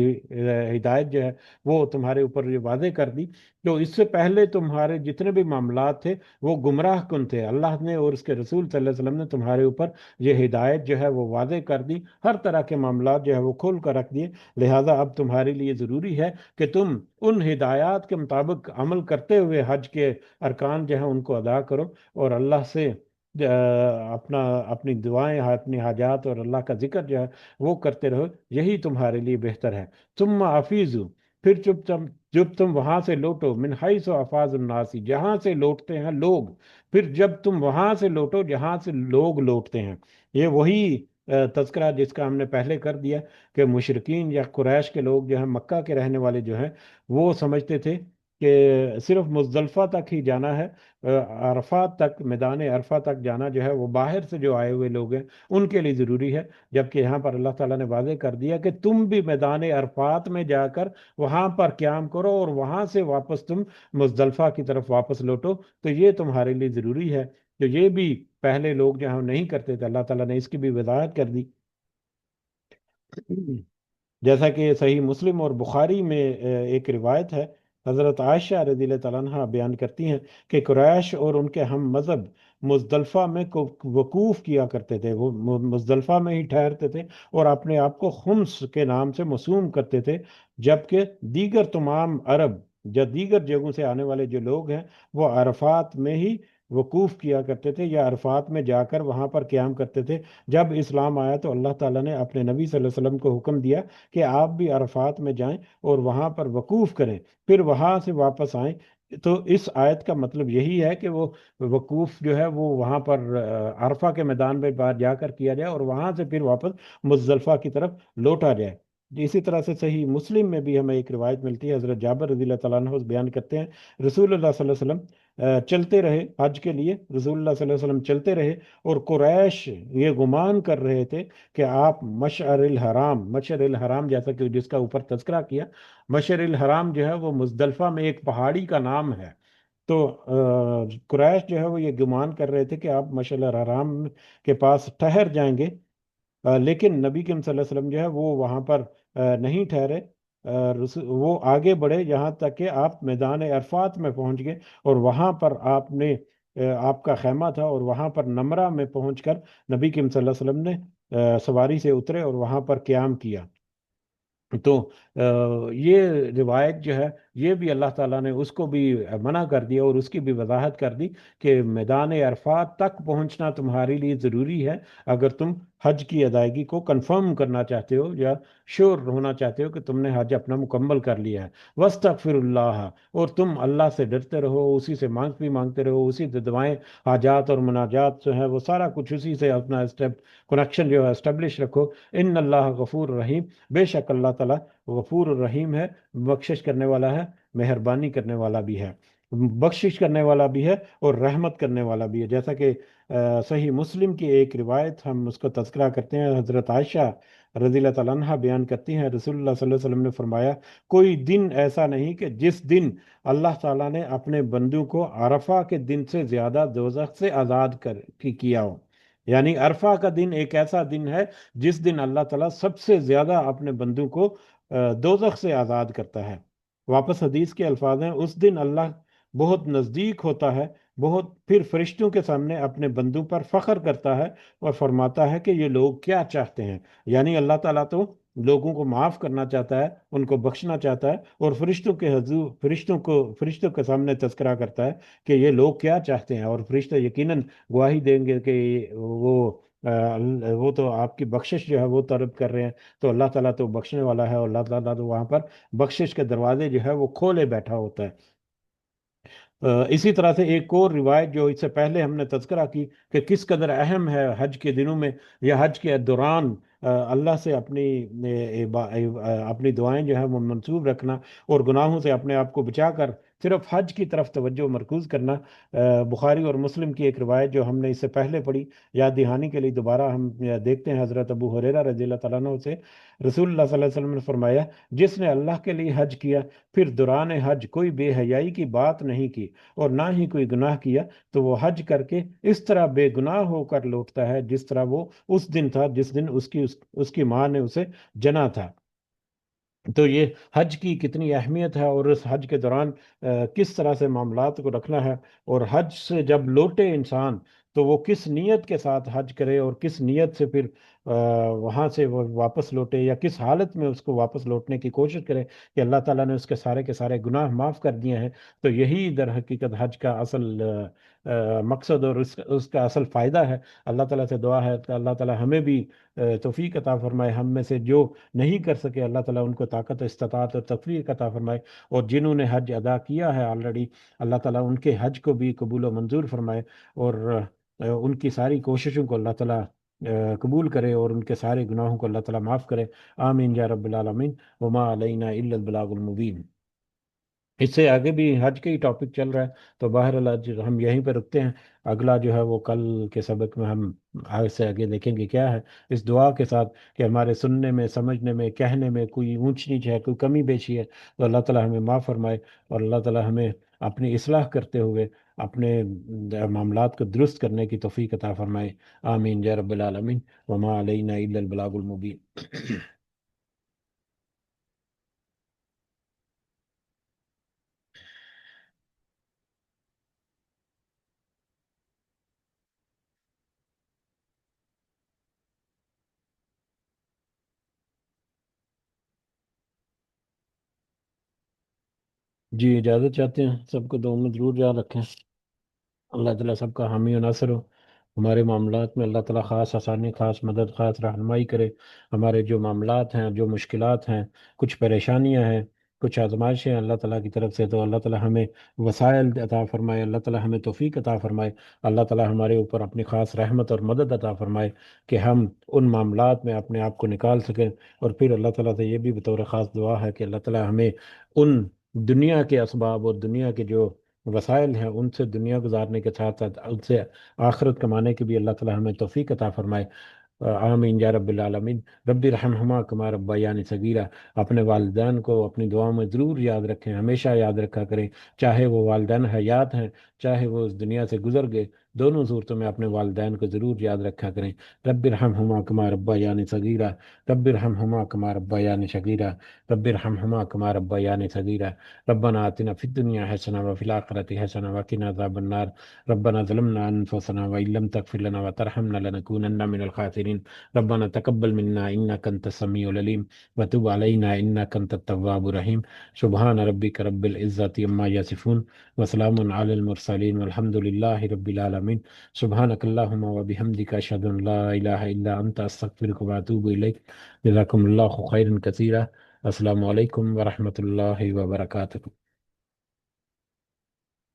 ہدایت جو ہے وہ تمہارے اوپر یہ واضح کر دی۔ تو اس سے پہلے تمہارے جتنے بھی معاملات تھے وہ گمراہ کن تھے، اللہ نے اور اس کے رسول صلی اللہ علیہ وسلم نے تمہارے اوپر یہ ہدایت جو ہے وہ واضح کر دی، ہر طرح کے معاملات جو ہے وہ کھول کر رکھ دیے۔ لہٰذا اب تمہارے لیے ضروری ہے کہ تم ان ہدایات کے مطابق عمل کرتے ہوئے حج کے ارکان جو ہیں ان کو ادا کرو، اور اللہ سے اپنی دعائیں، اپنی حاجات اور اللہ کا ذکر جو ہے وہ کرتے رہو، یہی تمہارے لیے بہتر ہے۔ ثم افیضوا، پھر جب تم وہاں سے لوٹو، من حیث افاض الناس، جہاں سے لوٹتے ہیں لوگ، پھر جب تم وہاں سے لوٹو جہاں سے لوگ لوٹتے ہیں، یہ وہی تذکرہ جس کا ہم نے پہلے کر دیا کہ مشرقین یا قریش کے لوگ جو ہیں، مکہ کے رہنے والے جو ہیں، وہ سمجھتے تھے کہ صرف مزدلفہ تک ہی جانا ہے، عرفات تک، میدان عرفہ تک جانا جو ہے وہ باہر سے جو آئے ہوئے لوگ ہیں ان کے لیے ضروری ہے۔ جبکہ یہاں پر اللہ تعالیٰ نے واضح کر دیا کہ تم بھی میدان عرفات میں جا کر وہاں پر قیام کرو، اور وہاں سے واپس تم مزدلفہ کی طرف واپس لوٹو، تو یہ تمہارے لیے ضروری ہے۔ تو یہ بھی پہلے لوگ جو ہیں وہ نہیں کرتے تھے، اللہ تعالیٰ نے اس کی بھی وضاحت کر دی۔ جیسا کہ صحیح مسلم اور بخاری میں ایک روایت ہے، حضرت عائشہ رضی اللہ تعالیٰ عنہا بیان کرتی ہیں کہ قریش اور ان کے ہم مذہب مزدلفہ میں وقوف کیا کرتے تھے، وہ مزدلفہ میں ہی ٹھہرتے تھے اور اپنے آپ کو خمس کے نام سے موسوم کرتے تھے، جبکہ دیگر تمام عرب یا دیگر جگہوں سے آنے والے جو لوگ ہیں وہ عرفات میں ہی وقوف کیا کرتے تھے، یا عرفات میں جا کر وہاں پر قیام کرتے تھے۔ جب اسلام آیا تو اللہ تعالیٰ نے اپنے نبی صلی اللہ علیہ وسلم کو حکم دیا کہ آپ بھی عرفات میں جائیں اور وہاں پر وقوف کریں، پھر وہاں سے واپس آئیں۔ تو اس آیت کا مطلب یہی ہے کہ وہ وقوف جو ہے وہ وہاں پر عرفہ کے میدان میں باہر جا کر کیا جائے، اور وہاں سے پھر واپس مزدلفہ کی طرف لوٹا جائے۔ اسی طرح سے صحیح مسلم میں بھی ہمیں ایک روایت ملتی ہے، حضرت جابر رضی اللہ تعالیٰ عنہ بیان کرتے ہیں، رسول اللہ صلی اللہ علیہ وسلم چلتے رہے حج کے لیے، رسول اللہ صلی اللہ علیہ وسلم چلتے رہے، اور قریش یہ گمان کر رہے تھے کہ آپ مشعر الحرام جیسا کہ جس کا اوپر تذکرہ کیا، مشعر الحرام جو ہے وہ مزدلفہ میں ایک پہاڑی کا نام ہے۔ تو قریش جو ہے وہ یہ گمان کر رہے تھے کہ آپ مشعر الحرام کے پاس ٹھہر جائیں گے، لیکن نبی کریم صلی اللہ علیہ وسلم جو ہے وہ وہاں پر نہیں ٹھہرے، وہ آگے بڑھے یہاں تک کہ آپ میدان عرفات میں پہنچ گئے، اور وہاں پر آپ کا خیمہ تھا، اور وہاں پر نمرہ میں پہنچ کر نبی کریم صلی اللہ علیہ وسلم نے سواری سے اترے اور وہاں پر قیام کیا۔ تو یہ روایت جو ہے یہ بھی اللہ تعالیٰ نے اس کو بھی منع کر دیا اور اس کی بھی وضاحت کر دی کہ میدان عرفات تک پہنچنا تمہارے لیے ضروری ہے اگر تم حج کی ادائیگی کو کنفرم کرنا چاہتے ہو یا شور ہونا چاہتے ہو کہ تم نے حج اپنا مکمل کر لیا ہے۔ وستغفر اللہ، اور تم اللہ سے ڈرتے رہو، اسی سے بھی مانگتے رہو، اسی سے دعائیں حاجات اور مناجات جو ہے وہ سارا کچھ اسی سے اپنا کنیکشن جو ہے اسٹیبلش رکھو۔ ان اللہ غفور رحیم، بے شک اللہ تعالیٰ غفور الرحیم ہے، بخشش کرنے والا ہے، مہربانی کرنے والا بھی ہے، بخشش کرنے والا بھی ہے اور رحمت کرنے والا بھی ہے۔ جیسا کہ صحیح مسلم کی ایک روایت ہم اس کو تذکرہ کرتے ہیں، حضرت عائشہ رضی اللہ تعالیٰ عنہ بیان کرتی ہیں رسول اللہ صلی اللہ علیہ وسلم نے فرمایا کوئی دن ایسا نہیں کہ جس دن اللہ تعالیٰ نے اپنے بندوں کو عرفہ کے دن سے زیادہ دوزخ سے آزاد کیا ہو۔ یعنی عرفہ کا دن ایک ایسا دن ہے جس دن اللہ تعالیٰ سب سے زیادہ اپنے بندوں کو دوزخ سے آزاد کرتا ہے۔ واپس حدیث کے الفاظ ہیں، اس دن اللہ بہت نزدیک ہوتا ہے، بہت پھر فرشتوں کے سامنے اپنے بندوں پر فخر کرتا ہے اور فرماتا ہے کہ یہ لوگ کیا چاہتے ہیں۔ یعنی اللہ تعالیٰ تو لوگوں کو معاف کرنا چاہتا ہے، ان کو بخشنا چاہتا ہے، اور فرشتوں کے حضور فرشتوں کے سامنے تذکرہ کرتا ہے کہ یہ لوگ کیا چاہتے ہیں، اور فرشتے یقیناً گواہی دیں گے کہ وہ تو آپ کی بخشش جو ہے وہ طلب کر رہے ہیں۔ تو اللہ تعالیٰ تو بخشنے والا ہے، اور اللہ تعالیٰ تو وہاں پر بخشش کے دروازے جو ہے وہ کھولے بیٹھا ہوتا ہے۔ اسی طرح سے ایک اور روایت جو اس سے پہلے ہم نے تذکرہ کی کہ کس قدر اہم ہے حج کے دنوں میں یا حج کے دوران اللہ سے اپنی دعائیں جو ہیں وہ منسوب رکھنا اور گناہوں سے اپنے آپ کو بچا کر صرف حج کی طرف توجہ مرکوز کرنا۔ بخاری اور مسلم کی ایک روایت جو ہم نے اس سے پہلے پڑھی، یاد دہانی کے لیے دوبارہ ہم دیکھتے ہیں، حضرت ابو ہریرہ رضی اللہ تعالیٰ عنہ سے رسول اللہ صلی اللہ علیہ وسلم نے فرمایا جس نے اللہ کے لیے حج کیا پھر دوران حج کوئی بے حیائی کی بات نہیں کی اور نہ ہی کوئی گناہ کیا تو وہ حج کر کے اس طرح بے گناہ ہو کر لوٹتا ہے جس طرح وہ اس دن تھا جس دن اس کی ماں نے اسے جنا تھا۔ تو یہ حج کی کتنی اہمیت ہے، اور اس حج کے دوران کس طرح سے معاملات کو رکھنا ہے، اور حج سے جب لوٹے انسان تو وہ کس نیت کے ساتھ حج کرے اور کس نیت سے پھر وہاں سے وہ واپس لوٹے، یا کس حالت میں اس کو واپس لوٹنے کی کوشش کرے کہ اللہ تعالیٰ نے اس کے سارے گناہ معاف کر دیے ہیں۔ تو یہی در حقیقت حج کا اصل مقصد اور اس کا اصل فائدہ ہے۔ اللہ تعالیٰ سے دعا ہے کہ اللہ تعالیٰ ہمیں بھی توفیق عطا فرمائے، ہم میں سے جو نہیں کر سکے اللہ تعالیٰ ان کو طاقت و استطاعت اور توفیق عطا فرمائے، اور جنہوں نے حج ادا کیا ہے آلریڈی اللہ تعالیٰ ان کے حج کو بھی قبول و منظور فرمائے، اور ان کی ساری کوششوں کو اللہ تعالیٰ قبول کرے اور ان کے سارے گناہوں کو اللہ تعالیٰ معاف کرے۔ آمین یا رب العالمین، وما علینا الا البلاغ المبین۔ اس سے آگے بھی حج کا ہی ٹاپک چل رہا ہے، تو بہرحال آج ہم یہیں پہ رکتے ہیں، اگلا جو ہے وہ کل کے سبق میں ہم آگے سے آگے دیکھیں گے کیا ہے، اس دعا کے ساتھ کہ ہمارے سننے میں، سمجھنے میں، کہنے میں کوئی اونچ نیچ ہے، کوئی کمی بیشی ہے تو اللہ تعالیٰ ہمیں معاف فرمائے، اور اللہ تعالیٰ ہمیں اپنی اصلاح کرتے ہوئے اپنے معاملات کو درست کرنے کی توفیق عطا فرمائے۔ آمین یا رب العالمین، وما علینا الا البلاغ المبین۔ جی اجازت چاہتے ہیں، سب کو دو میں ضرور یاد رکھیں۔ اللہ تعالیٰ سب کا حامی و ناصر ہو، ہمارے معاملات میں اللہ تعالیٰ خاص آسانی، خاص مدد، خاص رہنمائی کرے۔ ہمارے جو معاملات ہیں، جو مشکلات ہیں، کچھ پریشانیاں ہیں، کچھ آزمائشیں ہیں اللہ تعالیٰ کی طرف سے، تو اللہ تعالیٰ ہمیں وسائل عطا فرمائے، اللہ تعالیٰ ہمیں توفیق عطا فرمائے، اللہ تعالیٰ ہمارے اوپر اپنی خاص رحمت اور مدد عطا فرمائے کہ ہم ان معاملات میں اپنے آپ کو نکال سکیں۔ اور پھر اللہ تعالیٰ سے یہ بھی بطور خاص دعا ہے کہ اللہ تعالیٰ ہمیں ان دنیا کے اسباب اور دنیا کے جو وسائل ہیں ان سے دنیا گزارنے کے ساتھ ساتھ ان سے آخرت کمانے کی بھی اللہ تعالیٰ ہمیں توفیق عطا فرمائے۔ آمین یا رب العالمین۔ رب ارحمہما کما ربیانی صغیرہ، اپنے والدین کو اپنی دعاؤں میں ضرور یاد رکھیں، ہمیشہ یاد رکھا کریں، چاہے وہ والدین حیات ہیں، چاہے وہ اس دنیا سے گزر گئے، دونوں صورتوں میں اپنے والدین کو ضرور یاد رکھا کریں۔ رب ارحمہما کما ربیانی صغیرہ، رب ارحمہما کما ربیانی صغیرہ، رب ارحمہما کما ربیانی صغیرہ۔ ربنا آتنا فی الدنیا حسنہ وفی الآخرۃ حسنہ وقنا عذاب النار۔ ربنا ظلمنا انفسنا وان لم تغفر لنا وترحمنا لنكونن من الخاسرین۔ ربنا تقبل منا انک انت السمیع العلیم وتب علینا انک انت التواب الرحیم۔ سبحان ربک رب العزة عما یصفون وسلام علی المرسلین والحمد للہ رب العالمین۔ سبحانک اللہم وبحمدک اشہد ان لا الہ الا انت استغفرک واتوب الیک۔ جزاکم اللہ خیرا کثیرا۔ السلام علیکم ورحمۃ اللہ وبرکاتہ۔